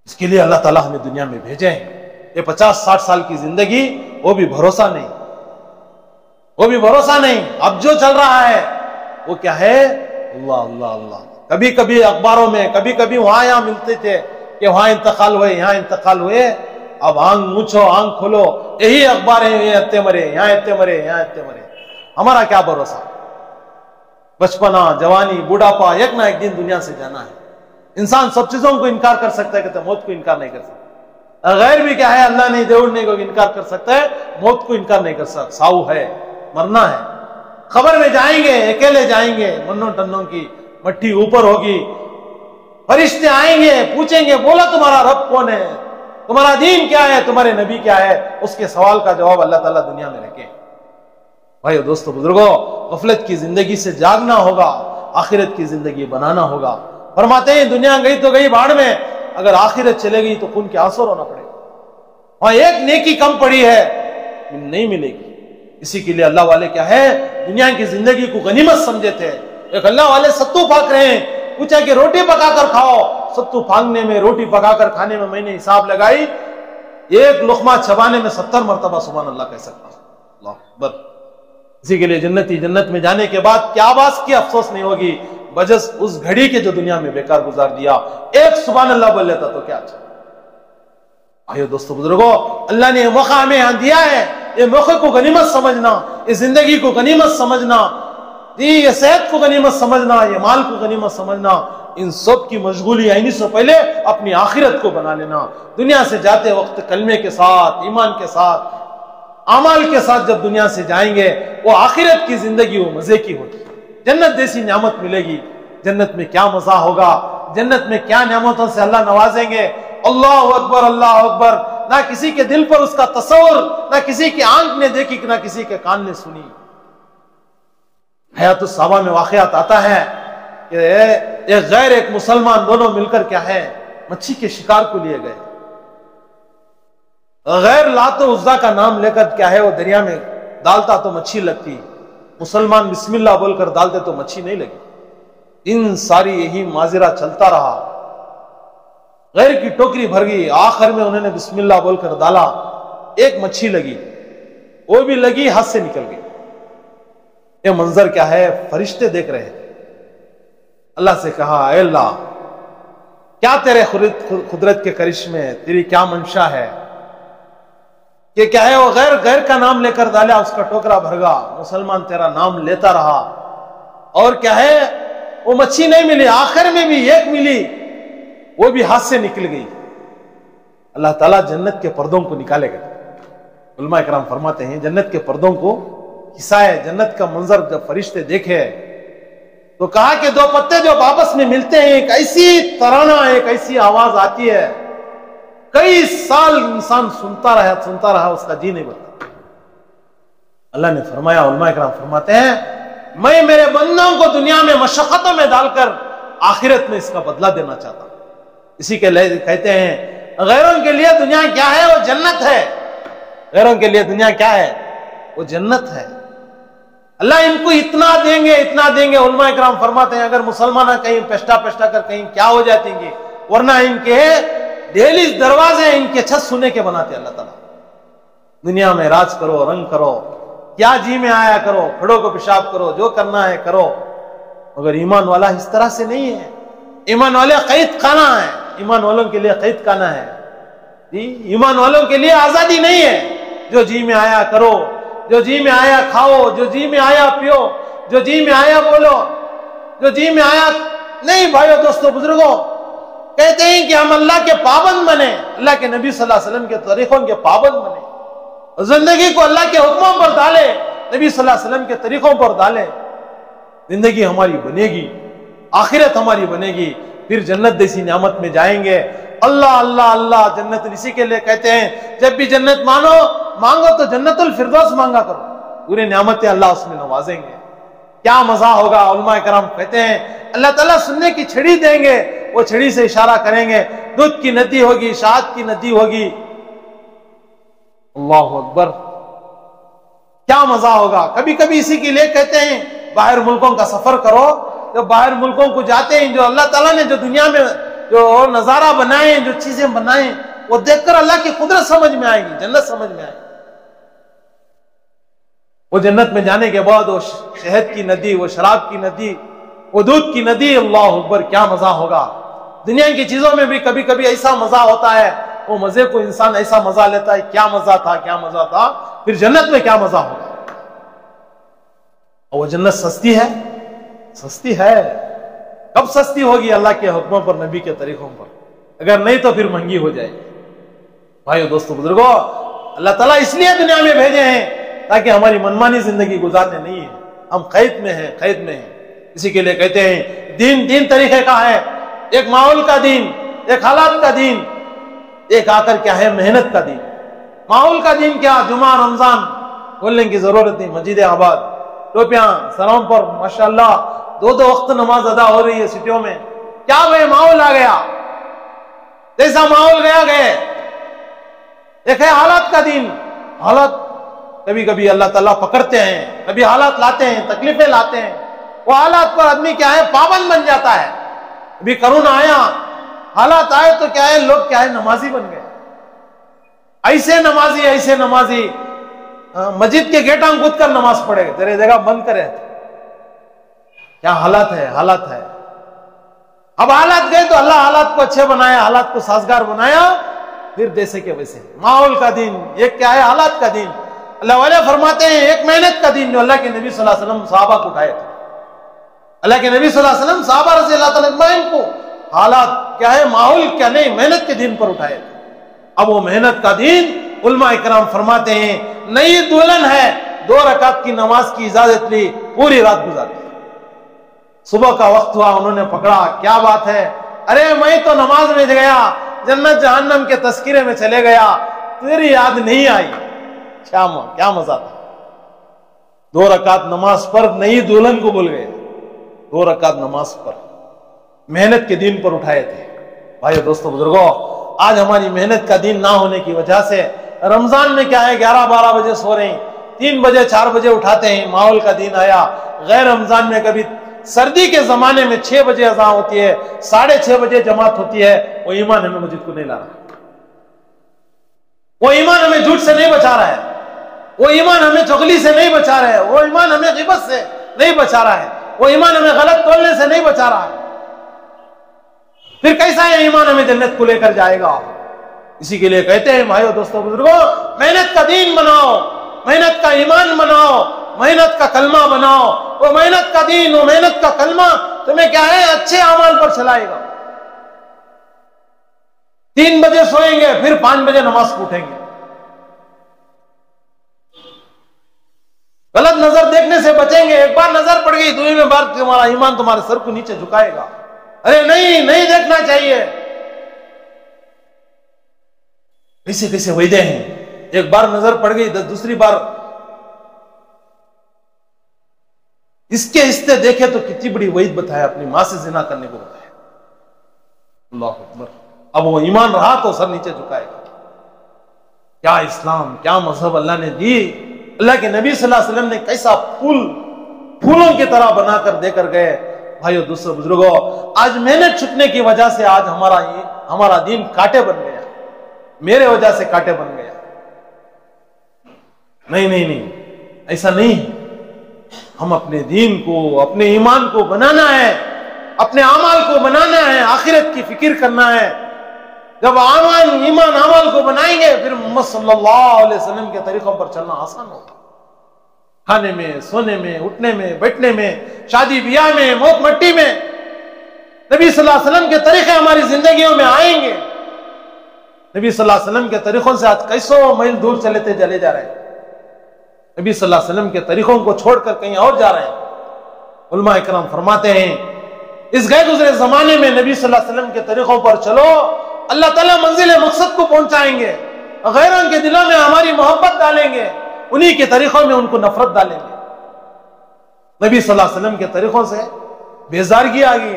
اس کے لیے اللہ تعالیٰ ہمیں دنیا میں بھیجے ہیں. یہ 50-60 سال کی زندگی, وہ بھی بھروسہ نہیں, وہ بھی بھروسہ نہیں. اب جو چل رہا ہے وہ کیا ہے, اللہ اللہ اللہ. کبھی کبھی اخباروں میں کبھی کبھی وہاں یہاں ملتے تھے کہ وہاں انتقال ہوئے یہاں انتقال ہوئے. اب آنکھ مچھو آنکھ کھولو یہی اخبار ہیں, یہ اتے مرے یہاں اتے مرے یہاں اتے مرے. ہمارا کیا بھروسہ؟ بچپنا جوانی بوڑھاپا ایک نہ ایک دن دنیا سے جانا ہے. انسان سب چیزوں کو انکار کر سکتا ہے, کہتے موت کو انکار نہیں کر سکتا. غیر بھی کیا ہے, اللہ نہیں دیوڑنے کو انکار کر سکتا ہے, موت کو انکار نہیں کر سکتا. ساؤ ہے, مرنا ہے. خبر میں جائیں گے, اکیلے جائیں گے, منوں ٹنوں کی مٹی اوپر ہوگی, فرشتے آئیں گے پوچھیں گے بولا تمہارا رب کون ہے, تمہارا دین کیا ہے, تمہارے نبی کیا ہے. اس کے سوال کا جواب اللہ تعالیٰ دنیا میں رکھے. بھائی دوستو بزرگوں, غفلت کی زندگی سے جاگنا ہوگا, آخرت کی زندگی بنانا ہوگا. فرماتے ہیں دنیا گئی تو گئی بھاڑ میں, اگر آخرت چلے گئی تو خون کے آنسو رونا پڑے گا. وہاں ایک نیکی کم پڑی ہے نہیں ملے گی. اسی کے لیے اللہ والے کیا ہے, دنیا کی زندگی کو غنیمت سمجھے تھے. ایک اللہ والے ستو پھاک رہے ہیں, پوچھا کہ روٹی پکا کر کھاؤ. ستو پھانکنے میں روٹی پکا کر کھانے میں میں نے حساب لگائی, ایک لقمہ چبانے میں 70 مرتبہ سبحان اللہ کہہ سکتا ہوں. اللہ اکبر. اسی کے لیے جنتی جنت میں جانے کے بعد کیا باس کی افسوس نہیں ہوگی بجس اس گھڑی کے جو دنیا میں بیکار گزار دیا. ایک سبحان اللہ بول لیتا تو کیا اچھا. آئیو دوستو بزرگوں, اللہ نے یہ موقع ہمیں یہاں دیا ہے, یہ موقع کو غنیمت سمجھنا, یہ زندگی کو غنیمت سمجھنا, یہ صحت کو غنیمت سمجھنا, یہ مال کو غنیمت سمجھنا. ان سب کی مشغولی آنے سے پہلے اپنی آخرت کو بنا لینا. دنیا سے جاتے وقت کلمے کے ساتھ, ایمان کے ساتھ, اعمال کے ساتھ جب دنیا سے جائیں گے, وہ آخرت کی زندگی وہ مزے کی ہوگی. جنت جیسی نعمت ملے گی. جنت میں کیا مزہ ہوگا, جنت میں کیا نعمتوں سے اللہ نوازیں گے. اللہ اکبر اللہ اکبر. نہ کسی کے دل پر اس کا تصور, نہ کسی کی آنکھ نے دیکھی, نہ کسی کے کان نے سنی. حیات الصحابہ میں واقعات آتا ہے کہ ایک غیر ایک مسلمان دونوں مل کر کیا ہے مچھی کے شکار کو لیے گئے. غیر لات و عزا کا نام لے کر کیا ہے وہ دریا میں ڈالتا تو مچھی لگتی, مسلمان بسم اللہ بول کر ڈالتے تو مچھی نہیں لگی. ان ساری یہی ماجرا چلتا رہا, غیر کی ٹوکری بھر گئی, آخر میں انہوں نے بسم اللہ بول کر ڈالا, ایک مچھی لگی, وہ بھی لگی ہاتھ سے نکل گئی. یہ منظر کیا ہے, فرشتے دیکھ رہے ہیں. اللہ سے کہا اے اللہ کیا تیرے قدرت کے کرشمے, تیری کیا منشا ہے کہ کیا ہے وہ غیر کا نام لے کر ڈالا, اس کا ٹوکرا بھر گا, مسلمان تیرا نام لیتا رہا, اور کیا ہے وہ مچھی نہیں ملی, آخر میں بھی ایک ملی, وہ بھی ہاتھ سے نکل گئی. اللہ تعالیٰ جنت کے پردوں کو نکالے گا. علماء کرام فرماتے ہیں جنت کے پردوں کو کھسائے. جنت کا منظر جب فرشتے دیکھے تو کہا کہ دو پتے جو آپس میں ملتے ہیں, ایک ایسی ترانہ, ایک ایسی آواز آتی ہے, کئی سال انسان سنتا رہا, اس کا جی نہیں بنتا. اللہ نے فرمایا, علماء کرام فرماتے ہیں میں میرے بندوں کو دنیا میں مشقتوں میں ڈال کر آخرت میں اس کا بدلہ دینا چاہتا ہوں. اسی کے لیے کہتے ہیں غیروں کے لیے دنیا کیا ہے, وہ جنت ہے. غیروں کے لیے دنیا کیا ہے, وہ جنت ہے. اللہ ان کو اتنا دیں گے. علماء کرام فرماتے ہیں اگر مسلمان کہیں پشٹا کر کہیں کیا ہو جاتے گے, ورنہ ان کے ڈیلی دروازے ان کے چھت سونے کے بناتے اللہ تعالیٰ. دنیا میں راج کرو, رنگ کرو, کیا جی میں آیا کرو, کھڑوں کو پیشاب کرو, جو کرنا ہے کرو, مگر ایمان والا اس طرح سے نہیں ہے. ایمان والے قید خانہ ہے, ایمان والوں کے لیے قید خانہ ہے. ایمان والوں کے لیے آزادی نہیں ہے. جو جی میں آیا کرو, جو جی میں آیا کھاؤ, جو جی میں آیا پیو, جو جی میں آیا بولو, جو جی میں آیا نہیں. بھائیو دوستو بزرگوں, کہتے ہیں کہ ہم اللہ کے پابند بنے, اللہ کے نبی صلی اللہ علیہ وسلم کے طریقوں کے پابند بنے, زندگی کو اللہ کے حکموں پر ڈالے, نبی صلی اللہ علیہ وسلم کے طریقوں پر ڈالے. زندگی ہماری بنے گی, آخرت ہماری بنے گی, پھر جنت جیسی نعمت میں جائیں گے. اللہ اللہ اللہ جنت. اسی کے لیے کہتے ہیں جب بھی جنت مانگو تو جنت الفردوس مانگا کرو, پورے نعمتیں اللہ اس میں نوازیں گے. کیا مزہ ہوگا. علماء کرام کہتے ہیں اللہ تعالیٰ سننے کی چھڑی دیں گے, وہ چھڑی سے اشارہ کریں گے, دودھ کی ندی ہوگی, شہد کی ندی ہوگی. اللہ اکبر, کیا مزہ ہوگا. کبھی کبھی اسی کے لیے کہتے ہیں باہر ملکوں کا سفر کرو. جب باہر ملکوں کو جاتے ہیں, جو اللہ تعالیٰ نے جو دنیا میں جو نظارہ بنائے, جو چیزیں بنائیں, وہ دیکھ کر اللہ کی قدرت سمجھ میں آئے گی, جنت سمجھ میں آئے گی. وہ جنت میں جانے کے بعد وہ شہد کی ندی, وہ شراب کی ندی, وہ دودھ کی ندی، اللہ اکبر کیا مزہ ہوگا. دنیا کی چیزوں میں بھی کبھی کبھی ایسا مزہ ہوتا ہے، وہ مزے کو انسان ایسا مزہ لیتا ہے، کیا مزہ تھا کیا مزہ تھا. پھر جنت میں کیا مزہ ہوگا. اور وہ جنت سستی ہے، سستی ہے. کب سستی ہوگی؟ اللہ کے حکموں پر، نبی کے طریقوں پر. اگر نہیں تو پھر مہنگی ہو جائے گی. بھائیو دوستو بزرگوں، اللہ تعالیٰ اس لیے دنیا میں بھیجے ہیں تاکہ ہماری منمانی زندگی گزارنے نہیں ہے. ہم قید میں ہیں، قید میں ہیں. اسی کے لیے کہتے ہیں دین طریقے کا ہے. ایک ماحول کا دین، ایک حالات کا دین، ایک آ کر کیا ہے محنت کا دین. ماحول کا دین کیا؟ جمعہ رمضان بولنے کی ضرورت نہیں. مسجد آباد، ٹوپیاں سروں پر ماشاءاللہ، دو وقت نماز ادا ہو رہی ہے سٹیوں میں. کیا بھائی ماحول آ گیا، جیسا ماحول گیا گئے. ایک ہے حالات کا دین. حالات کبھی کبھی اللہ تعالیٰ پکڑتے ہیں، کبھی حالات لاتے ہیں، تکلیفیں لاتے ہیں. وہ حالات پر آدمی کیا ہے پابند بن جاتا ہے. ابھی کرونا آیا، حالات آئے تو کیا ہے لوگ کیا ہے نمازی بن گئے. ایسے نمازی مسجد کے گیٹاں کود کر نماز پڑھے، تیرے جگہ بند کرے. کیا حالات ہے، حالات ہے. اب حالات گئے تو اللہ حالات کو اچھے بنایا، حالات کو سازگار بنایا، پھر جیسے کہ ویسے. ماحول کا دین ایک کیا ہے حالات کا دین. اللہ والے فرماتے ہیں ایک محنت کا دین جو اللہ کے نبی صلی اللہ علیہ وسلم صحابہ کو اٹھائے تھے. اللہ کے نبی صلی اللہ علیہ وسلم صحابہ رضی اللہ تعالیٰ عنہم کو حالات کیا ہے ماحول کیا نہیں محنت کے دین پر اٹھائے تھے. اب وہ محنت کا دین علماء اکرام فرماتے ہیں نئی دلہن ہے، 2 رکعت کی نماز کی اجازت لی، پوری رات گزاری. صبح کا وقت ہوا، انہوں نے پکڑا، کیا بات ہے؟ ارے میں تو نماز میں گیا، جنت جہنم کے تذکرے میں چلے گیا، تیری یاد نہیں آئی. کیا مزہ تھا. 2 رکعت نماز پر نئی دلہن کو بول گئے. 2 رکعت نماز پر محنت کے دین پر اٹھائے تھے. بھائی دوستو بزرگوں، آج ہماری محنت کا دین نہ ہونے کی وجہ سے رمضان میں کیا ہے 11-12 بجے سو رہے ہیں، 3 بجے 4 بجے اٹھاتے ہیں. ماحول کا دین آیا. غیر رمضان میں کبھی سردی کے زمانے میں 6 بجے اذان ہوتی ہے، 6:30 بجے جماعت ہوتی ہے. وہ ایمان ہمیں مسجد کو نہیں لا رہا. وہ ایمان ہمیں جھوٹ سے نہیں بچا رہا ہے. وہ ایمان ہمیں چغلی سے نہیں بچا رہا ہے. وہ ایمان ہمیں غیبت سے نہیں بچا رہا ہے. وہ ایمان ہمیں غلط تولنے سے نہیں بچا رہا ہے. پھر کیسا یہ ایمان ہمیں جنت کو لے کر جائے گا؟ اسی کے لیے کہتے ہیں بھائیو دوستو بزرگوں، محنت کا دین بناؤ، محنت کا ایمان بناؤ، محنت کا کلمہ بناؤ. وہ محنت کا دین، وہ محنت کا کلمہ تمہیں کیا ہے اچھے اعمال پر چلائے گا. 3 بجے سوئیں گے، پھر 5 بجے نماز کو اٹھیں گے. غلط نظر دیکھنے سے بچیں گے. ایک بار نظر پڑ گئی، دوسری بار تمہارا ایمان تمہارے سر کو نیچے جھکائے گا. ارے نہیں دیکھنا چاہیے. کیسے وعدے ہیں. ایک بار نظر پڑ گئی، دوسری بار اس کے حصے دیکھے تو کتنی بڑی وعید بتایا، اپنی ماں سے زنا کرنے کو بتایا. اللہ اکبر. اب وہ ایمان رہا تو سر نیچے جھکائے گا. کیا اسلام، کیا مذہب اللہ نے دی. اللہ کے نبی صلی اللہ علیہ وسلم نے کیسا پھولوں کی طرح بنا کر دے کر گئے. بھائیو دوستو بزرگوں، آج محنت چھٹنے کی وجہ سے آج ہمارا دین کانٹے بن گیا. میرے وجہ سے کانٹے بن گیا. نہیں، ایسا نہیں. ہم اپنے دین کو، اپنے ایمان کو بنانا ہے، اپنے اعمال کو بنانا ہے، آخرت کی فکر کرنا ہے. جب ایمان اعمال کو بنائیں گے پھر محمد صلی اللہ علیہ وسلم کے طریقوں پر چلنا آسان ہوگا. کھانے میں، سونے میں، اٹھنے میں، بیٹھنے میں، شادی بیاہ میں، موت مٹی میں نبی صلی اللہ علیہ وسلم کے طریقے ہماری زندگیوں میں آئیں گے. نبی صلی اللہ علیہ وسلم کے طریقوں سے آج کیسوں میل دور چلے جا رہے ہیں. نبی صلی اللہ علیہ وسلم کے طریقوں کو چھوڑ کر کہیں اور جا رہے ہیں. علماء اکرام فرماتے ہیں اس گئے گزرے زمانے میں نبی صلی اللہ علیہ وسلم کے طریقوں پر چلو، اللہ تعالیٰ منزل مقصد کو پہنچائیں گے. غیروں کے دلوں میں ہماری محبت ڈالیں گے، انہی کے طریقوں میں ان کو نفرت ڈالیں گے. نبی صلی اللہ علیہ وسلم کے طریقوں سے بیزارگی آ گئی.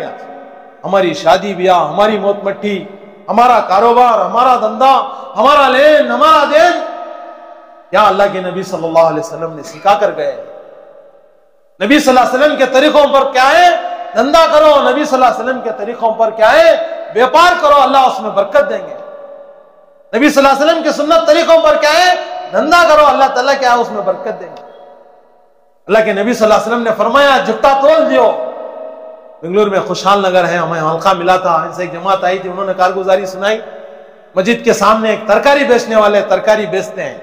ہماری شادی بیاہ، ہماری موت مٹی، ہمارا کاروبار، ہمارا دھندا، ہمارا لین، ہمارا دین، کیا اللہ کے نبی صلی اللہ علیہ وسلم نے سکھا کر گئے. نبی صلی اللہ علیہ وسلم کے طریقوں پر کیا ہے دھندا کرو. نبی صلی اللہ علیہ وسلم کے طریقوں پر کیا ہے بیپار کرو، اللہ اس میں برکت دیں گے. نبی صلی اللہ علیہ وسلم کے سنت طریقوں پر کیا ہے دھندا کرو، اللہ تعالیٰ کیا ہے اس میں برکت دیں گے. اللہ کے نبی صلی اللہ علیہ وسلم نے فرمایا جھٹا تول دیو، بنگلور میں خوشحال نگر ہے، ہمیں حلقہ ملا تھا، ان سے ایک جماعت آئی تھی، انہوں نے کارگزاری سنائی. مسجد کے سامنے ایک ترکاری بیچنے والے ترکاری بیچتے ہیں،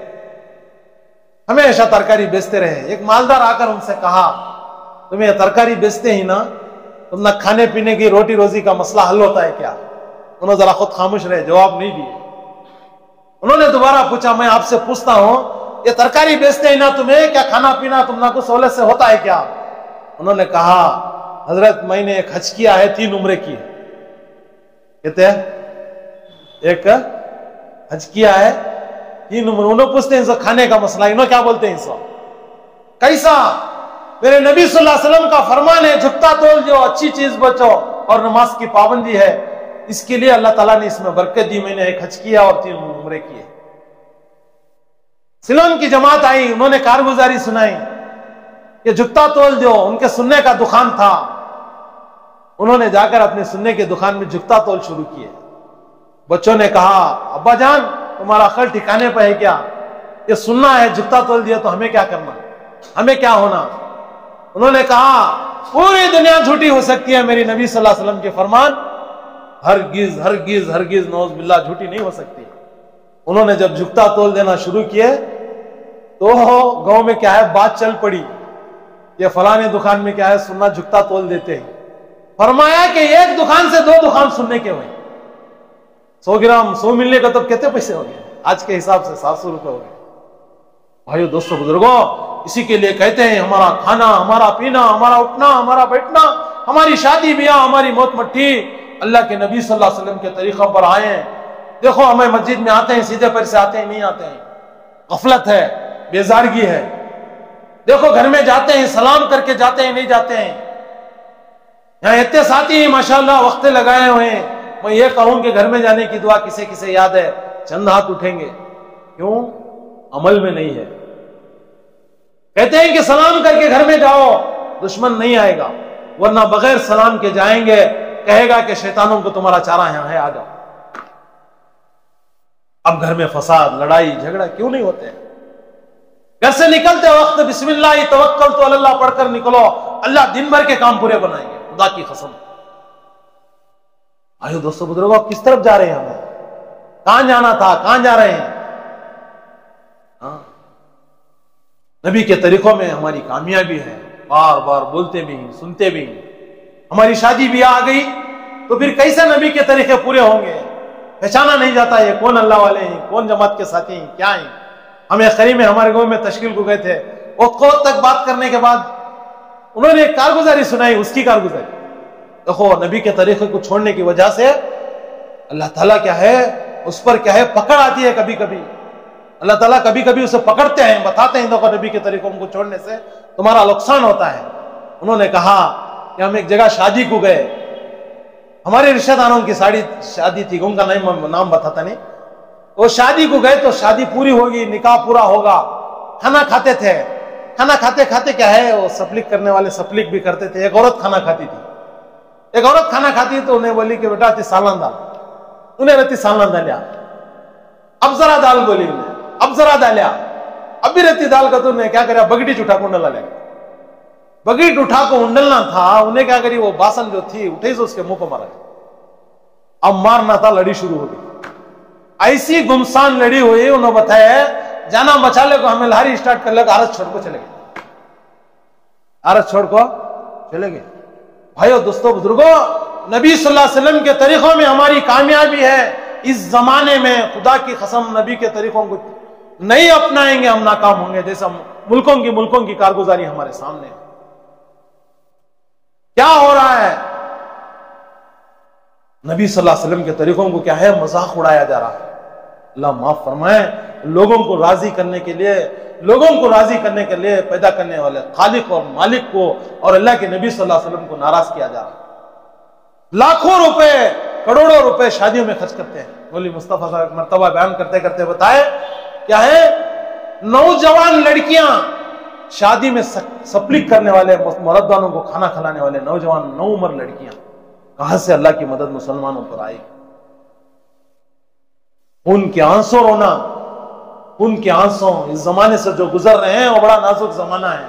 ہمیشہ ترکاری بیچتے رہے. ایک مالدار آ کر ان سے کہا تمہیں یہ ترکاری بیچتے ہی نا، تم نہ کھانے پینے کی روٹی روزی کا مسئلہ حل ہوتا ہے کیا؟ انہوں ذرا خود خاموش رہے، جواب نہیں دیے. انہوں نے دوبارہ پوچھا میں آپ سے پوچھتا ہوں یہ ترکاری بیچتے ہی نا، تمہیں کیا کھانا پینا تم نہ کو سہولت سے ہوتا ہے کیا؟ انہوں نے کہا حضرت میں نے ایک حج کیا ہے 3 عمرے کی. کہتے ہیں ایک حج کیا ہے 3 عمرے. انہوں پوچھتے ہیں کھانے کا مسئلہ، انہوں کیا بولتے ہیں کیسا؟ میرے نبی صلی اللہ علیہ وسلم کا فرمان ہے جھکتا تول جو، اچھی چیز بچو، اور نماز کی پابندی ہے، اس کے لیے اللہ تعالیٰ نے اس میں برکت دی. میں نے ایک حج کیا اور 3 عمرے کیے. سیلون کی جماعت آئی، انہوں نے کارگزاری سنائی کہ جھکتا تول جو ان کے سننے کا دکان تھا، انہوں نے جا کر اپنے سننے کے دکان میں جھکتا تول شروع کیے. بچوں نے کہا ابا جان تمہارا عقل ٹھکانے پہ ہے کیا؟ یہ سننا ہے، جھکتا تول دیا تو ہمیں کیا کرنا، ہمیں کیا ہونا؟ انہوں نے کہا پوری دنیا جھوٹی ہو سکتی ہے، میری نبی صلی اللہ علیہ وسلم کے فرمان ہرگز ہرگز ہرگز نعوذ باللہ جھوٹی نہیں ہو سکتی. انہوں نے جب جھکتا تول دینا شروع کیے تو گاؤں میں کیا ہے بات چل پڑی، یہ فلانے دکان میں کیا ہے سننا جھکتا تول دیتے ہیں. فرمایا کہ ایک دکان سے 2 دکان سننے کے ہوئے، 100 گرام 100 ملنے کا تب کتنے پیسے ہو گئے؟ آج کے حساب سے 700 روپے ہو گئے. بھائیو دوستو بزرگوں، اسی کے لیے کہتے ہیں ہمارا کھانا، ہمارا پینا، ہمارا اٹھنا، ہمارا بیٹھنا، ہماری شادی بیاہ، ہماری موت مٹی اللہ کے نبی صلی اللہ علیہ وسلم کے طریقوں پر آئے. دیکھو ہمیں مسجد میں آتے ہیں سیدھے پر سے آتے ہیں نہیں آتے ہیں، غفلت ہے، بیزارگی ہے. دیکھو گھر میں جاتے ہیں سلام کر کے جاتے ہیں نہیں جاتے ہیں. یہاں اتنے ساتھی ہیں ماشاءاللہ وقت لگائے ہوئے ہیں. میں یہ کہوں کہ گھر میں جانے کی دعا کسے کسے یاد ہے؟ چند ہاتھ اٹھیں گے. کیوں؟ عمل میں نہیں ہے. کہتے ہیں کہ سلام کر کے گھر میں جاؤ، دشمن نہیں آئے گا، ورنہ بغیر سلام کے جائیں گے، کہے گا کہ شیطانوں کو تمہارا چارہ یہاں ہے، آ جاؤ. اب گھر میں فساد، لڑائی جھگڑا کیوں نہیں ہوتے؟ گھر سے نکلتے وقت بسم اللہ توکلت علی اللہ پڑھ کر نکلو، اللہ دن بھر کے کام پورے بنائیں گے، خدا کی قسم. آئیو دوستو بزرگوں، کس طرف جا رہے ہیں؟ ہمیں کہاں جانا تھا، کہاں جا رہے ہیں؟ نبی کے طریقوں میں ہماری کامیابی ہے، بار بار بولتے بھی ہیں، سنتے بھی ہیں. ہماری شادی بھی آ گئی تو پھر کیسے نبی کے طریقے پورے ہوں گے؟ پہچانا نہیں جاتا یہ کون اللہ والے ہیں، کون جماعت کے ساتھی ہیں، کیا ہیں. ہم ایک قریب میں ہمارے گاؤں میں تشکیل کو گئے تھے، اوت تک بات کرنے کے بعد انہوں نے ایک کارگزاری سنائی، اس کی کارگزاری دیکھو نبی کے طریقے کو چھوڑنے کی وجہ سے اللہ تعالیٰ کیا ہے اس پر کیا ہے پکڑ آتی ہے. کبھی کبھی اللہ تعالیٰ کبھی کبھی اسے پکڑتے ہیں، بتاتے ہیں دیکھو نبی کے طریقوں کو چھوڑنے سے تمہارا نقصان ہوتا ہے. انہوں نے کہا کہ ہم ایک جگہ شادی کو گئے، ہمارے رشتہ داروں کی شادی تھی، ان کا نام بتاتا نہیں. وہ شادی کو گئے تو شادی پوری ہوگی، نکاح پورا ہوگا، کھانا کھاتے تھے. کھانا کھاتے کھاتے کیا ہے وہ سپلک کرنے والے سپلک بھی کرتے تھے. ایک عورت کھانا کھاتی تھی، ایک عورت کھانا کھاتی تو انہیں بولی کہ بیٹا تی سالن دال، انہیں رہتی سالن دالیا، اب ذرا دال بولی انہیں، اب ذرا دالیا، اب بھی رہتی دال کا تو انہیں کیا کریا بگڑی اٹھا کو انڈلا لے، بگڑی اٹھا کو انڈلنا تھا. انہیں کیا کری وہ باسن جو تھی اٹھے سے اس کے منہ پہ مارا. اب مارنا تھا، لڑی شروع ہو گئی. ایسی گمسان لڑی ہوئی، انہوں بتایا جانا بچا لے کو ہمیں لہاری اسٹارٹ کر لے گا، عرض چھوڑ کو چلے گئے، عرض چھوڑ کو چلے گئے. بھائیو دوستو بزرگوں، نبی صلی اللہ علیہ وسلم کے طریقوں میں ہماری کامیابی ہے. اس زمانے میں خدا کی قسم نبی کے طریقوں کو نہیں اپنائیں گے ہم ناکام ہوں گے. جیسا ملکوں کی کارگزاری ہمارے سامنے ہے. کیا ہو رہا ہے؟ نبی صلی اللہ علیہ وسلم کے طریقوں کو کیا ہے مذاق اڑایا جا رہا ہے. اللہ معاف فرمائے. لوگوں کو راضی کرنے کے لیے پیدا کرنے والے خالق اور مالک کو اور اللہ کے نبی صلی اللہ علیہ وسلم کو ناراض کیا جا رہا ہے. لاکھوں روپے کروڑوں روپے شادیوں میں خرچ کرتے ہیں. مولوی مصطفیٰ صاحب مرتبہ بیان کرتے کرتے بتائے کیا ہے نوجوان لڑکیاں شادی میں سپلک کرنے والے مردانوں کو کھانا کھلانے والے نوجوان نو عمر لڑکیاں کہاں سے اللہ کی مدد مسلمانوں پر آئی. ان کے آنسوں رونا، ان کے آنسوں اس زمانے سے جو گزر رہے ہیں وہ بڑا نازک زمانہ ہے.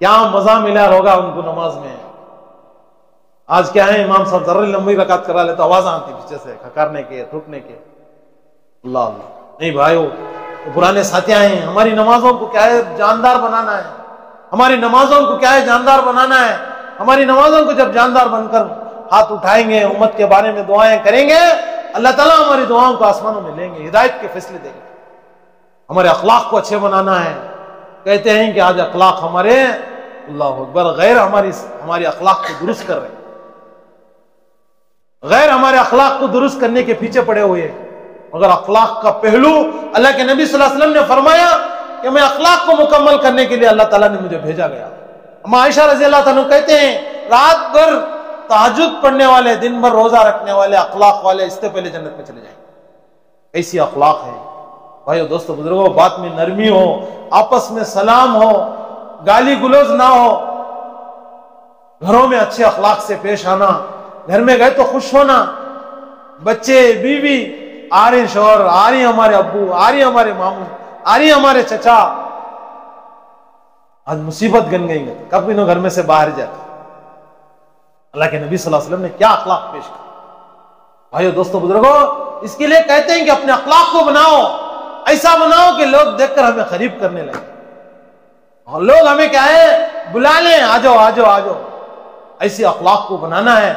کیا مزہ ملا ہوگا ان کو نماز میں. آج کیا ہے امام صاحب ذرا لمبی رکعت کرا لے تو آواز آتی پیچھے سے کھکارنے کے تھوکنے کے. اللہ اللہ نہیں بھائیو، پرانے ساتھیاں ہیں. ہماری نمازوں کو کیا ہے جاندار بنانا ہے. ہماری نمازوں کو کیا ہے جاندار بنانا ہے. ہماری نمازوں کو جب جاندار بن کر ہاتھ اٹھائیں گے، امت کے بارے میں دعائیں کریں گے، اللہ تعالیٰ ہماری دعاؤں کو آسمانوں میں لیں گے، ہدایت کے فیصلے دیں گے. ہمارے اخلاق کو اچھے بنانا ہے. کہتے ہیں کہ آج اخلاق ہمارے اللہ اکبر غیر ہماری اخلاق کو درست کر رہے ہیں. غیر ہمارے اخلاق کو درست کرنے کے پیچھے پڑے ہوئے ہیں. مگر اخلاق کا پہلو اللہ کے نبی صلی اللہ علیہ وسلم نے فرمایا کہ میں اخلاق کو مکمل کرنے کے لیے اللہ تعالیٰ نے مجھے بھیجا گیا. عائشہ رضی اللہ تعالیٰ کہتے ہیں رات بھر تہجد پڑھنے والے، دن بھر روزہ رکھنے والے، اخلاق والے اس سے پہلے جنت میں چلے جائیں گے. ایسی اخلاق ہے بھائیو دوستو بزرگوں. بات میں نرمی ہو، آپس میں سلام ہو، گالی گلوز نہ ہو، گھروں میں اچھے اخلاق سے پیش آنا، گھر میں گئے تو خوش ہونا. بچے بیوی، آ رہے شوہر، آ رہی ہمارے ابو، آ رہی ہمارے ماموں، آ رہی ہمارے چچا. آج مصیبت گن گئی ہے، کب انہوں گھر میں سے باہر جاتے. اللہ کے نبی صلی اللہ علیہ وسلم نے کیا اخلاق پیش کیا. بھائیو دوستو بزرگوں، اس کے لیے کہتے ہیں کہ اپنے اخلاق کو بناؤ، ایسا بناؤ کہ لوگ دیکھ کر ہمیں قریب کرنے لگے اور لوگ ہمیں کیا ہے بلا لیں، آ جاؤ آ جاؤ آ جاؤ. ایسی اخلاق کو بنانا ہے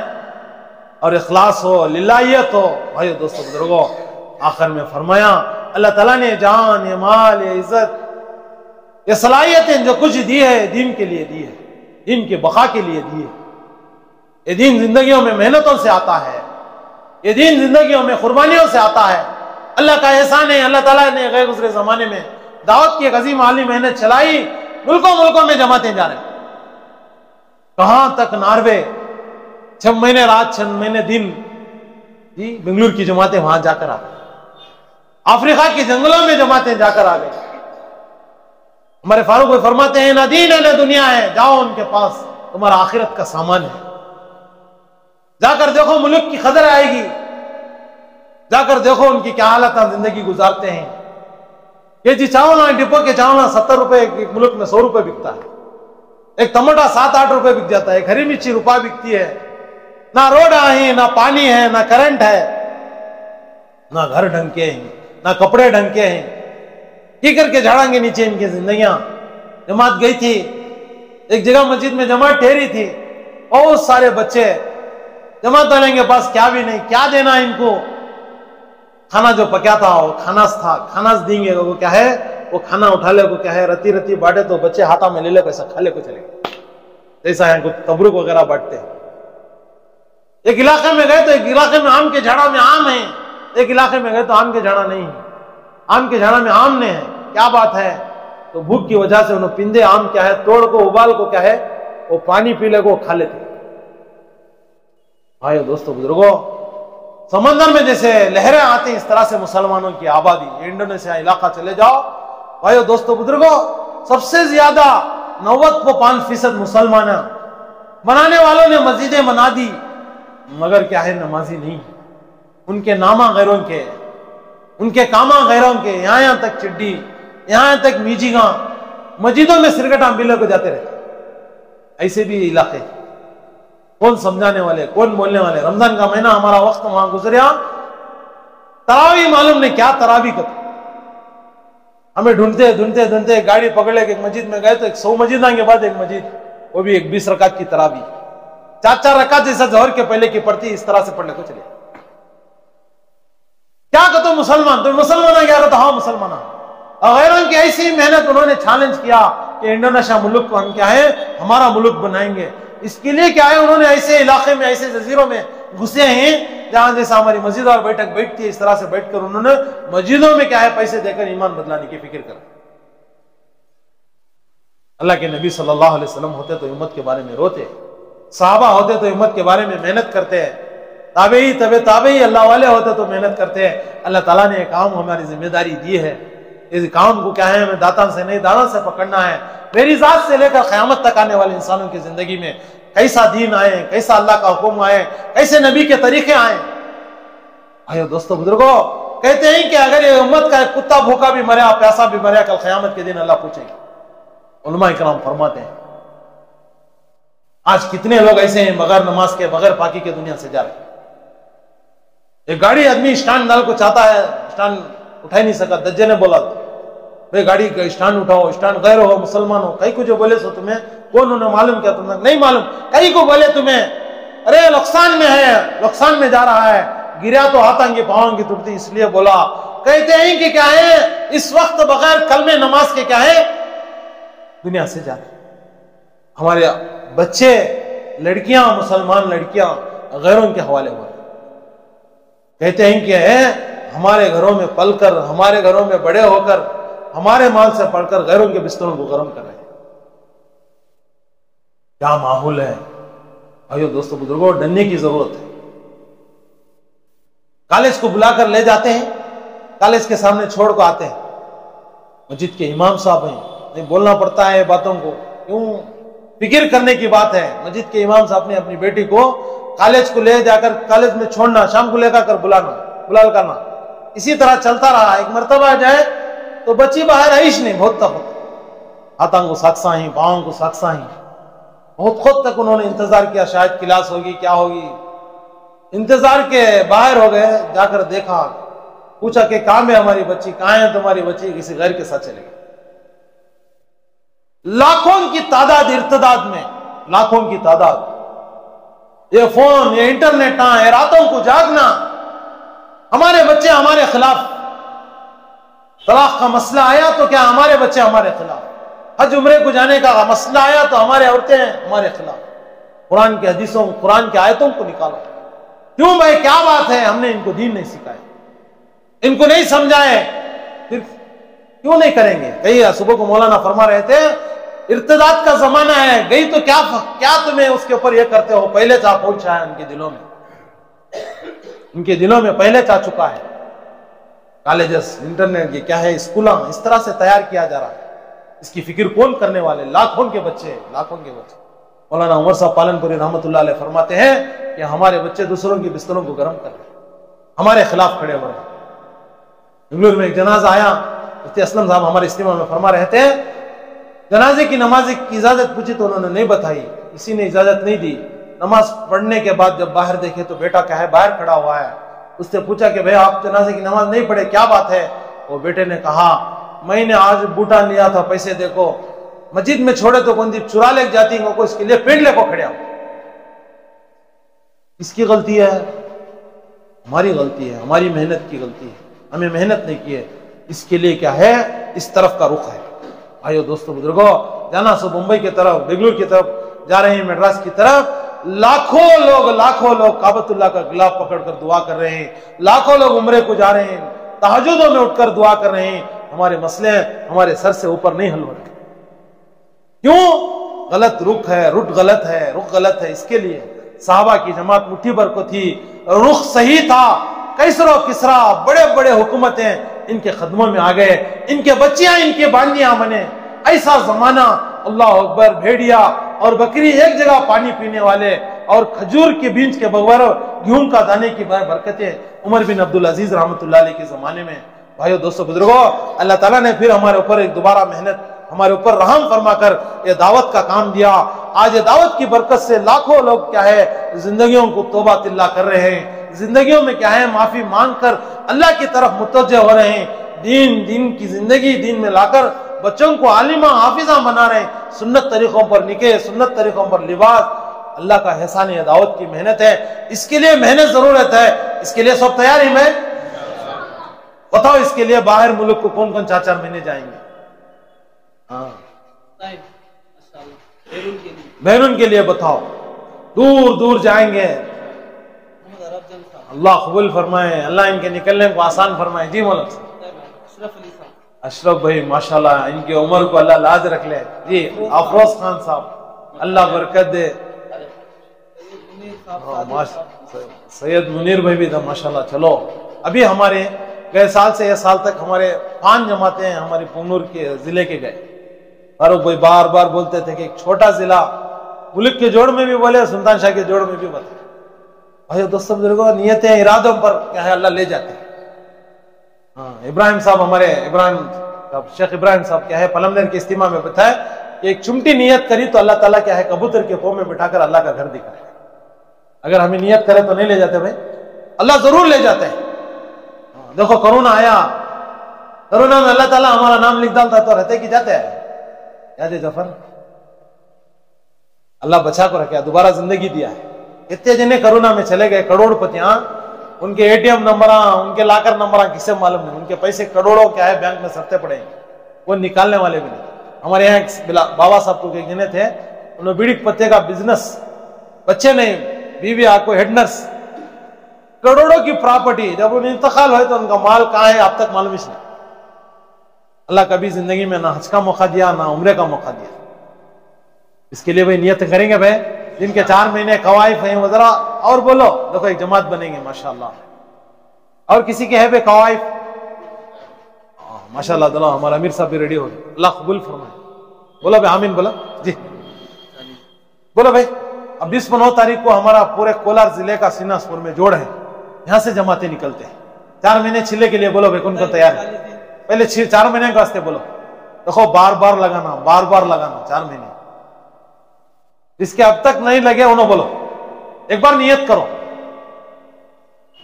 اور اخلاص ہو، للہیت ہو. بھائیو دوستو بزرگوں، آخر میں فرمایا اللہ تعالیٰ نے جان، یہ مال، یہ عزت، یہ صلاحیتیں جو کچھ دی ہے دین کے لیے دی ہے، دین کے بقا کے لیے دی ہے. یہ دین زندگیوں میں محنتوں سے آتا ہے، یہ دین زندگیوں میں قربانیوں سے آتا ہے. اللہ کا احسان ہے. اللہ تعالیٰ نے غیر گزرے زمانے میں دعوت کی ایک عظیم عالی محنت چلائی. ملکوں میں جماعتیں جا رہے ہیں. کہاں تک ناروے 6 مہینے رات 6 مہینے دن، جی بنگلور کی جماعتیں وہاں جا کر آ گئی. افریقہ کے جنگلوں میں جماعتیں جا کر آ گئی. ہمارے فاروق بھائی فرماتے ہیں نہ دین ہے نہ دنیا ہے، جاؤ ان کے پاس، تمہارا آخرت کا سامان ہے. جا کر دیکھو ملک کی قدر آئے گی. جا کر دیکھو ان کی کیا حالت زندگی گزارتے ہیں. یہ جی چاول ڈپو کے چاول 70 روپے، ایک ملک میں 100 روپے بکتا ہے. ایک ٹماٹا 7-8 روپے بک جاتا ہے. ایک ہری مرچی روپیہ بکتی ہے. نہ روڈ ہے، نہ پانی ہے، نہ کرنٹ ہے، نہ گھر ڈھنگ کے ہیں، نہ کپڑے ڈھنگ کے ہیں. کی کر کے جھاڑیں گے نیچے ان کی زندگیاں. جماعت گئی تھی ایک جگہ مسجد میں، جماعت ٹھہری تھی، بہت سارے بچے. جماعت والے کے پاس کیا بھی نہیں، کیا دینا ان کو. کھانا جو پکیا تھا وہ کھاناس تھا. کھاناس دیں گے وہ کیا ہے، وہ کھانا اٹھا لے کو کیا ہے رتی رتی بانٹے تو بچے ہاتھا میں لے لے ایسا کھا لے کو چلے گئے. جیسا ہے کچھ تبرک وغیرہ بانٹتے ہیں. ایک علاقے میں گئے تو ایک علاقے میں آم کے جھاڑا میں آم ہے، ایک علاقے میں گئے تو آم کے جھاڑا نہیں ہے. آم کے جھاڑا میں آم نہیں ہے. کیا بات ہے؟ تو بھوک کی وجہ سے انہوں پندے آم کیا ہے توڑ کو ابال کو کیا ہے وہ پانی پی لے کو کھا لیتے. بھائیو دوستو بزرگوں، سمندر میں جیسے لہریں آتی ہیں اس طرح سے مسلمانوں کی آبادی. انڈونیشیا علاقہ چلے جاؤ بھائیو دوستو بزرگوں، سب سے زیادہ 90% مسلمان ہیں. بنانے والوں نے مسجدیں بنا دی مگر کیا ہے نمازی نہیں. ان کے نامہ غیروں کے، ان کے کامہ غیروں کے. یہاں تک چڈی، یہاں تک میجی گاں، مسجدوں میں سرگٹاں بلے کو جاتے رہتے. ایسے بھی علاقے کون سمجھانے والے، کون بولنے والے. رمضان کا مہینہ ہمارا وقت وہاں گزریا، تراویح معلوم نہیں کیا تراویح کا. ہمیں ڈھونڈتے ڈھونڈتے ڈھونڈتے گاڑی پکڑ لے کے ایک مسجد میں گئے تو 100 مسجد آئیں کے بعد ایک مسجد، وہ بھی ایک 20 رکعت کی تراویح، 4 رکعت جیسا ظہر کے پہلے کی پڑتی اس طرح سے پڑھنے کو چلے. کیا کہ تم مسلمان، تم مسلمان کیا کہتا؟ ہاں مسلمان. اور غیروں کی ایسی محنت انہوں نے چیلنج کیا کہ انڈونیشیا ملک کو ہم کیا ہے ہمارا ملک بنائیں گے. اس کے لیے کیا ہے انہوں نے ایسے علاقے میں، ایسے جزیروں میں گھسے ہیں جہاں جیسا ہماری مسجد اور بیٹھک بیٹھتی ہے اس طرح سے بیٹھ کر انہوں نے مسجدوں میں کیا ہے پیسے دے کر ایمان بدلانے کی فکر کر. اللہ کے نبی صلی اللہ علیہ وسلم ہوتے تو امت کے بارے میں روتے، صحابہ ہوتے تو امت کے بارے میں محنت کرتے ہیں، تابعی تابعی اللہ والے ہوتے تو محنت کرتے ہیں. اللہ تعالیٰ نے ایک کام ہماری ذمہ داری دی ہے. اس کام کو کیا ہے ہمیں داتا سے نہیں دانا سے پکڑنا ہے. میری ذات سے لے کر قیامت تک آنے والے انسانوں کی زندگی میں کیسا دین آئے، کیسا اللہ کا حکم آئے، کیسے نبی کے طریقے آئے. بھائیو دوستو بزرگوں، کہتے ہیں کہ اگر یہ امت کا ایک کتا بھوکا بھی مریا، پیاسا بھی مریا، کل قیامت کے دن اللہ پوچھے گا. علماء کرام فرماتے ہیں آج کتنے لوگ ایسے ہیں بغیر نماز کے بغیر پاکی کے دنیا سے جا رہے ہیں. ایک گاڑی آدمی اسٹینڈ ڈال کو چاہتا ہے, اسٹینڈ اٹھا ہی نہیں سکا. دجے نے بولا بھائی گاڑی کا اسٹینڈ اٹھاؤ, اسٹینڈ غیر ہو مسلمان ہو, کئی کو جو بولے سو تمہیں کون انہیں معلوم کیا, تمہیں نہیں معلوم. کئی کو بولے تمہیں ارے نقصان میں ہے, نقصان میں جا رہا ہے, گریا تو ہاتھوں کی پاؤں کی ٹوٹتی, اس لیے بولا. کہتے ہیں کہ کیا ہے اس وقت بغیر کلمہ نماز کے کیا ہے دنیا سے جا رہے. ہمارے بچے لڑکیاں مسلمان لڑکیاں غیروں کے حوالے ہو رہے. کہتے ہیں کہ ہمارے گھروں میں پل کر, ہمارے گھروں میں بڑے ہو کر, ہمارے مال سے پڑھ کر غیروں کے بستروں کو گرم کر رہے ہیں. کیا ماحول ہے بھائیو دوستو بزرگوں, ڈرنے کی ضرورت ہے. کالج کو بلا کر لے جاتے ہیں, کالج کے سامنے چھوڑ کو آتے ہیں. مسجد کے امام صاحب ہیں, نہیں بولنا پڑتا ہے باتوں کو, کیوں فکر کرنے کی بات ہے. مسجد کے امام صاحب نے اپنی بیٹی کو کالج کو لے جا کر کالج میں چھوڑنا, شام کو لے جا کر بلا کرنا, اسی طرح چلتا رہا. ایک مرتبہ جائے تو بچی باہر آئیش نہیں, بہت تک ہاتھوں کو ساکسا ہی, پاؤں کو ساکسا ہی, بہت خود تک انہوں نے انتظار کیا شاید کلاس ہوگی کیا ہوگی. انتظار کے باہر ہو گئے, جا کر دیکھا, پوچھا کہ کہاں ہے ہماری بچی, کہاں ہے تمہاری بچی, کسی غیر کے ساتھ چلے گئے. لاکھوں کی تعداد ارتداد میں, لاکھوں کی تعداد. یہ فون, یہ انٹرنیٹ, یہ راتوں کو جاگنا, ہمارے بچے ہمارے خلاف. طلاق کا مسئلہ آیا تو کیا ہمارے بچے ہمارے خلاف. حج عمرے کو جانے کا مسئلہ آیا تو ہمارے عورتیں ہمارے خلاف. قرآن کی حدیثوں, قرآن کی آیتوں کو نکالو. کیوں بھائی, کیا بات ہے, ہم نے ان کو دین نہیں سکھائے, ان کو نہیں سمجھائے, پھر کیوں نہیں کریں گے. کئی صبح کو مولانا فرما رہے تھے ارتداد کا زمانہ ہے, گئی تو کیا تمہیں اس کے اوپر یہ کرتے ہو. پہلے چاہ پہنچا ہے ان کے دلوں میں, ان کے دلوں میں پہلے چاہ چکا ہے. کالجز, انٹرنیٹ, یہ کیا ہے, اسکولاں اس طرح سے تیار کیا جا رہا ہے. اس کی فکر کون کرنے والے, لاکھوں کے بچے, لاکھوں کے بچے. مولانا عمر صاحب پالن پوری رحمۃ اللہ علیہ فرماتے ہیں کہ ہمارے بچے دوسروں کے بستروں کو گرم کر رہے ہیں, ہمارے خلاف کھڑے ہو رہے ہیں. بنگلور میں ایک جنازہ آیا, مفتی اسلم صاحب ہمارے اجتماع میں فرما رہے تھے, جنازے کی نماز کی اجازت پوچھی تو انہوں نے نہیں بتائی, کسی نے اجازت نہیں دی. نماز پڑھنے کے بعد جب باہر دیکھے تو بیٹا کیا ہے باہر کھڑا ہوا ہے. اس سے پوچھا کہ بھائی آپ جنازے کی نماز نہیں پڑھے, کیا بات ہے. وہ بیٹے نے کہا میں نے آج بوٹا لیا تھا, پیسے دیکھو, مسجد میں چھوڑے تو کون دی چرا لے جاتی ہیں کو, اس کے لیے پینڈ لے کو کھڑے ہو. اس کی غلطی ہے, ہماری غلطی ہے, ہماری محنت کی غلطی ہے, ہمیں محنت نہیں کی ہے. اس کے لیے کیا ہے, اس طرف کا رخ ہے. بھائیو دوستو بزرگوں, جانا سو ممبئی کی طرف, بنگلور کی طرف جا رہے ہیں, میڈراس کی طرف. لاکھوں لوگ کعبۃ اللہ کا غلاف پکڑ کر دعا کر رہے ہیں. لاکھوں لوگ عمرے کو جا رہے ہیں, تہجدوں میں اٹھ کر دعا کر رہے ہیں. ہمارے مسئلے ہمارے سر سے اوپر نہیں حل ہو رہے. کیوں؟ غلط رخ ہے, رخ غلط ہے, رخ غلط ہے. اس کے لیے صحابہ کی جماعت مٹھی بھر کو تھی, رخ صحیح تھا. کیسر و کسرا بڑے بڑے حکومتیں ان کے قدموں میں آ گئے, ان کے بچیاں ان کے باندیاں بنے. ایسا زمانہ, اللہ اکبر, بھیڑیا اور بکری ایک جگہ پانی پینے والے, اور کھجور کے بیج کے بغیر گیہوں کا دانے کی برکتیں عمر بن عبدالعزیز رحمۃ اللہ علیہ کے زمانے میں. بھائیو دوستو بزرگوں, اللہ تعالیٰ نے پھر ہمارے اوپر ایک دوبارہ محنت, ہمارے اوپر رحم فرما کر یہ دعوت کا کام دیا. آج یہ دعوت کی برکت سے لاکھوں لوگ کیا ہے زندگیوں کو توبہ تلہ کر رہے ہیں, زندگیوں میں کیا ہے معافی مانگ کر اللہ کی طرف متوجہ ہو رہے ہیں. دین کی زندگی دین میں لا کر بچوں کو عالمہ حافظہ بنا رہے ہیں. سنت طریقوں پر نکاح, سنت طریقوں پر لباس. اللہ کا احسان ہے, دعوت کی محنت ہے. اس کے لیے محنت ضرورت ہے. اس کے لیے سب تیار ہیں. میں بتاؤ اس کے لیے باہر ملک کو کون کون 4-4 مہینے جائیں گے؟ ہاں بیرون کے لیے بتاؤ, دور دور جائیں گے. اللہ قبول فرمائے, اللہ ان کے نکلنے کو آسان فرمائے. جی مولانا اشرف بھائی ماشاءاللہ, ان کی عمر کو اللہ لاج رکھ لے. جی افروز خان صاحب اللہ برکت دے. سید منیر بھائی بھی تھا ماشاءاللہ. چلو ابھی ہمارے گئے سال سے یہ سال تک ہمارے 5 جماعتیں ہیں ہماری پونور کے ضلع کے گئے. فاروق بھائی بار بار بولتے تھے کہ ایک چھوٹا ضلع ملک کے جوڑ میں بھی بولے, سلطان شاہ کے جوڑ میں بھی بولے. بھائی دوستوں بزرگوں, نیتیں ارادوں پر کیا ہے اللہ لے جاتے ہیں. ہاں ابراہیم صاحب, ہمارے ابراہیم صاحب, شیخ ابراہیم صاحب کیا ہے پلمنر کے اجتماع میں بتائے کہ ایک چمٹی نیت کری تو اللہ تعالیٰ کیا ہے کبوتر کے پاؤں میں بٹھا کر اللہ کا گھر دکھائے. اگر ہمیں نیت کرے تو نہیں لے جاتے بھائی, اللہ ضرور لے جاتے ہیں. دیکھو کرونا آیا, کرونا میں اللہ تعالیٰ ہمارا نام لکھ ڈالتا تو رہتے کہ جاتے ہیں. یاد ہے ظفر, اللہ بچا کو رکھا, دوبارہ زندگی دیا ہے. اتنے جنے کرونا میں چلے گئے, کروڑ پتیاں, ان کے اے ٹی ایم نمبر, ان کے لاکر نمبر کسے معلوم نہیں, ان کے پیسے کروڑوں کیا ہے بینک میں سرتے پڑے ہیں, وہ نکالنے والے بھی نہیں. ہمارے یہاں بابا صاحب کو ایک جنے تھے, انہوں نے بیڑی پتے کا بزنس, بچے نہیں, بیوی آپ کو ہیڈ نرس, کروڑوں کی پراپرٹی, جب ان انتقال ہوئے تو ان کا مال کہاں ہے اب تک معلوم نہیں. اللہ کبھی زندگی میں نہ حج کا موقع دیا نہ عمرے کا موقع دیا. اس کے لیے بھائی نیت کریں گے بھائی, جن کے 4 مہینے قوائف ہیں وہ ذرا اور بولو, دیکھو ایک جماعت بنیں گے ماشاءاللہ. اور کسی کے ہے بھائی قوائف, ماشاءاللہ تعالیٰ ہمارا امیر صاحب بھی ریڈی ہو گئے, اللہ قبول فرمائے. بولو بھائی آمین, بولا جی, بولو بھائی. اب 20-19 تاریخ کو ہمارا پورے کولار ضلع کا سیناس پور میں جوڑ ہے, یہاں سے جماعتیں نکلتے ہیں 4 مہینے چلے کے لیے. بولو بھائی کون کو تیار ہے؟ پہلے 4 مہینے کا واسطے بولو, دیکھو بار بار لگانا, بار بار لگانا 4 مہینے. جس کے اب تک نہیں لگے انہوں بولو, ایک بار نیت کرو.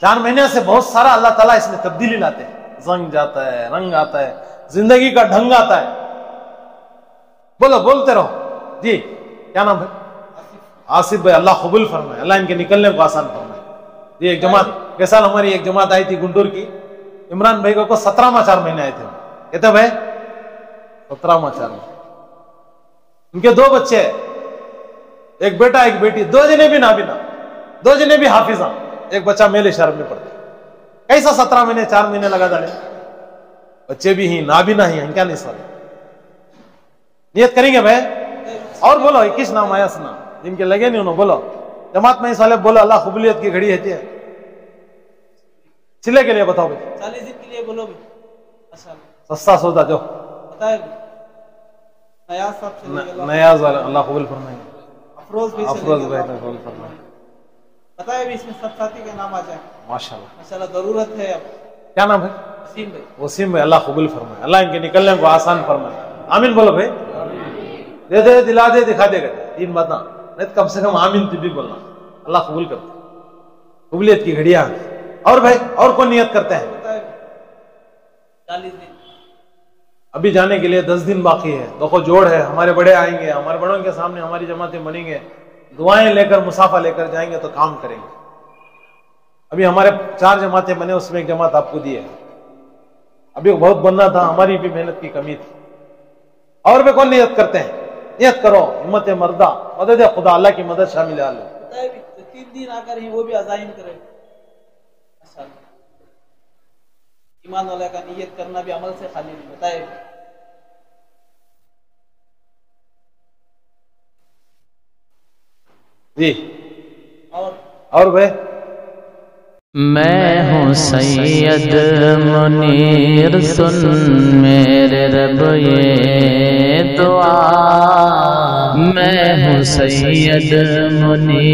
4 مہینے سے بہت سارا اللہ تعالیٰ اس میں تبدیلی لاتے ہیں, زنگ جاتا ہے, رنگ آتا ہے, زندگی کا ڈھنگ آتا ہے. بولو, بولتے رہو جی. کیا نام ہے؟ آصف بھائی, اللہ قبول فرمائے, اللہ ان کے نکلنے کو آسان فرمائے. جی ایک جماعت کے سال ہماری ایک جماعت آئی تھی گنٹور کی, عمران بھائی کو 17 4 مہینے آئے تھے. کہتے بھائی 17 4 مہینے. ان کے 2 بچے, ایک بیٹا ایک بیٹی, 2 جنے بھی نابینا, 2 جنے بھی حافظہ, ایک بچہ میلے شہر میں پڑھتے. کیسا 17 مہینے 4 مہینے لگا ڈالے, بچے بھی ہی نابینا ہی ہیں, کیا نہیں سوال. نیت کریں گے بھائی. اور بولو 21 نام آیا سنا, جن کے لگے نہیں انہوں بولو. جماعت میں اس والے بولو اللہ قبولیت کی گھڑی ہے. چلے کے لیے بتاؤ بھائی, 40 دن کے لیے بولو بھائی. سستا سودا جو بتائے نیاز صاحب سے, نیاز والا اللہ قبول فرمائیں. افروز بھائی قبول فرمائیں. بتائے بھی اس میں سب ساتھی کے نام آ جائیں. ماشاءاللہ ضرورت ہے. اب کیا نام ہے؟ وسیم بھائی. وسیم بھائی, اللہ قبول فرمائے, اللہ ان کے نکلنے کو آسان فرمائے. آمین بولو بھائی. دے دے, دلا دے, دکھا دے گا, 3 باتیں نہیں, کم سے کم آمین بھی بولنا. اللہ قبول کرتا, قبولیت کی گھڑیاں. اور بھائی اور کون نیت کرتے ہیں؟ 40 دن ابھی جانے کے لیے 10 دن باقی ہے. دیکھو جوڑ ہے, ہمارے بڑے آئیں گے, ہمارے بڑوں کے سامنے ہماری جماعتیں بنیں گے, دعائیں لے کر مسافہ لے کر جائیں گے تو کام کریں گے. ابھی ہمارے 4 جماعتیں بنے, اس میں ایک جماعت آپ کو دی ہے. ابھی بہت بننا تھا, ہماری بھی محنت کی کمی تھی. اور بھی کون نیت کرتے ہیں؟ نیت کرو, ہمت مردہ, مدد خدا, اللہ کی مدد شامل ہے. 3 دن آ کر ہی وہ بھی عزائم کرے. ایمان والے کا نیت کرنا بھی عمل سے خالی نہیں. بتائے جی. اور بھائی میں ہوں سید منیر, سن میرے رب یہ دعا. میں ہوں سید منیر.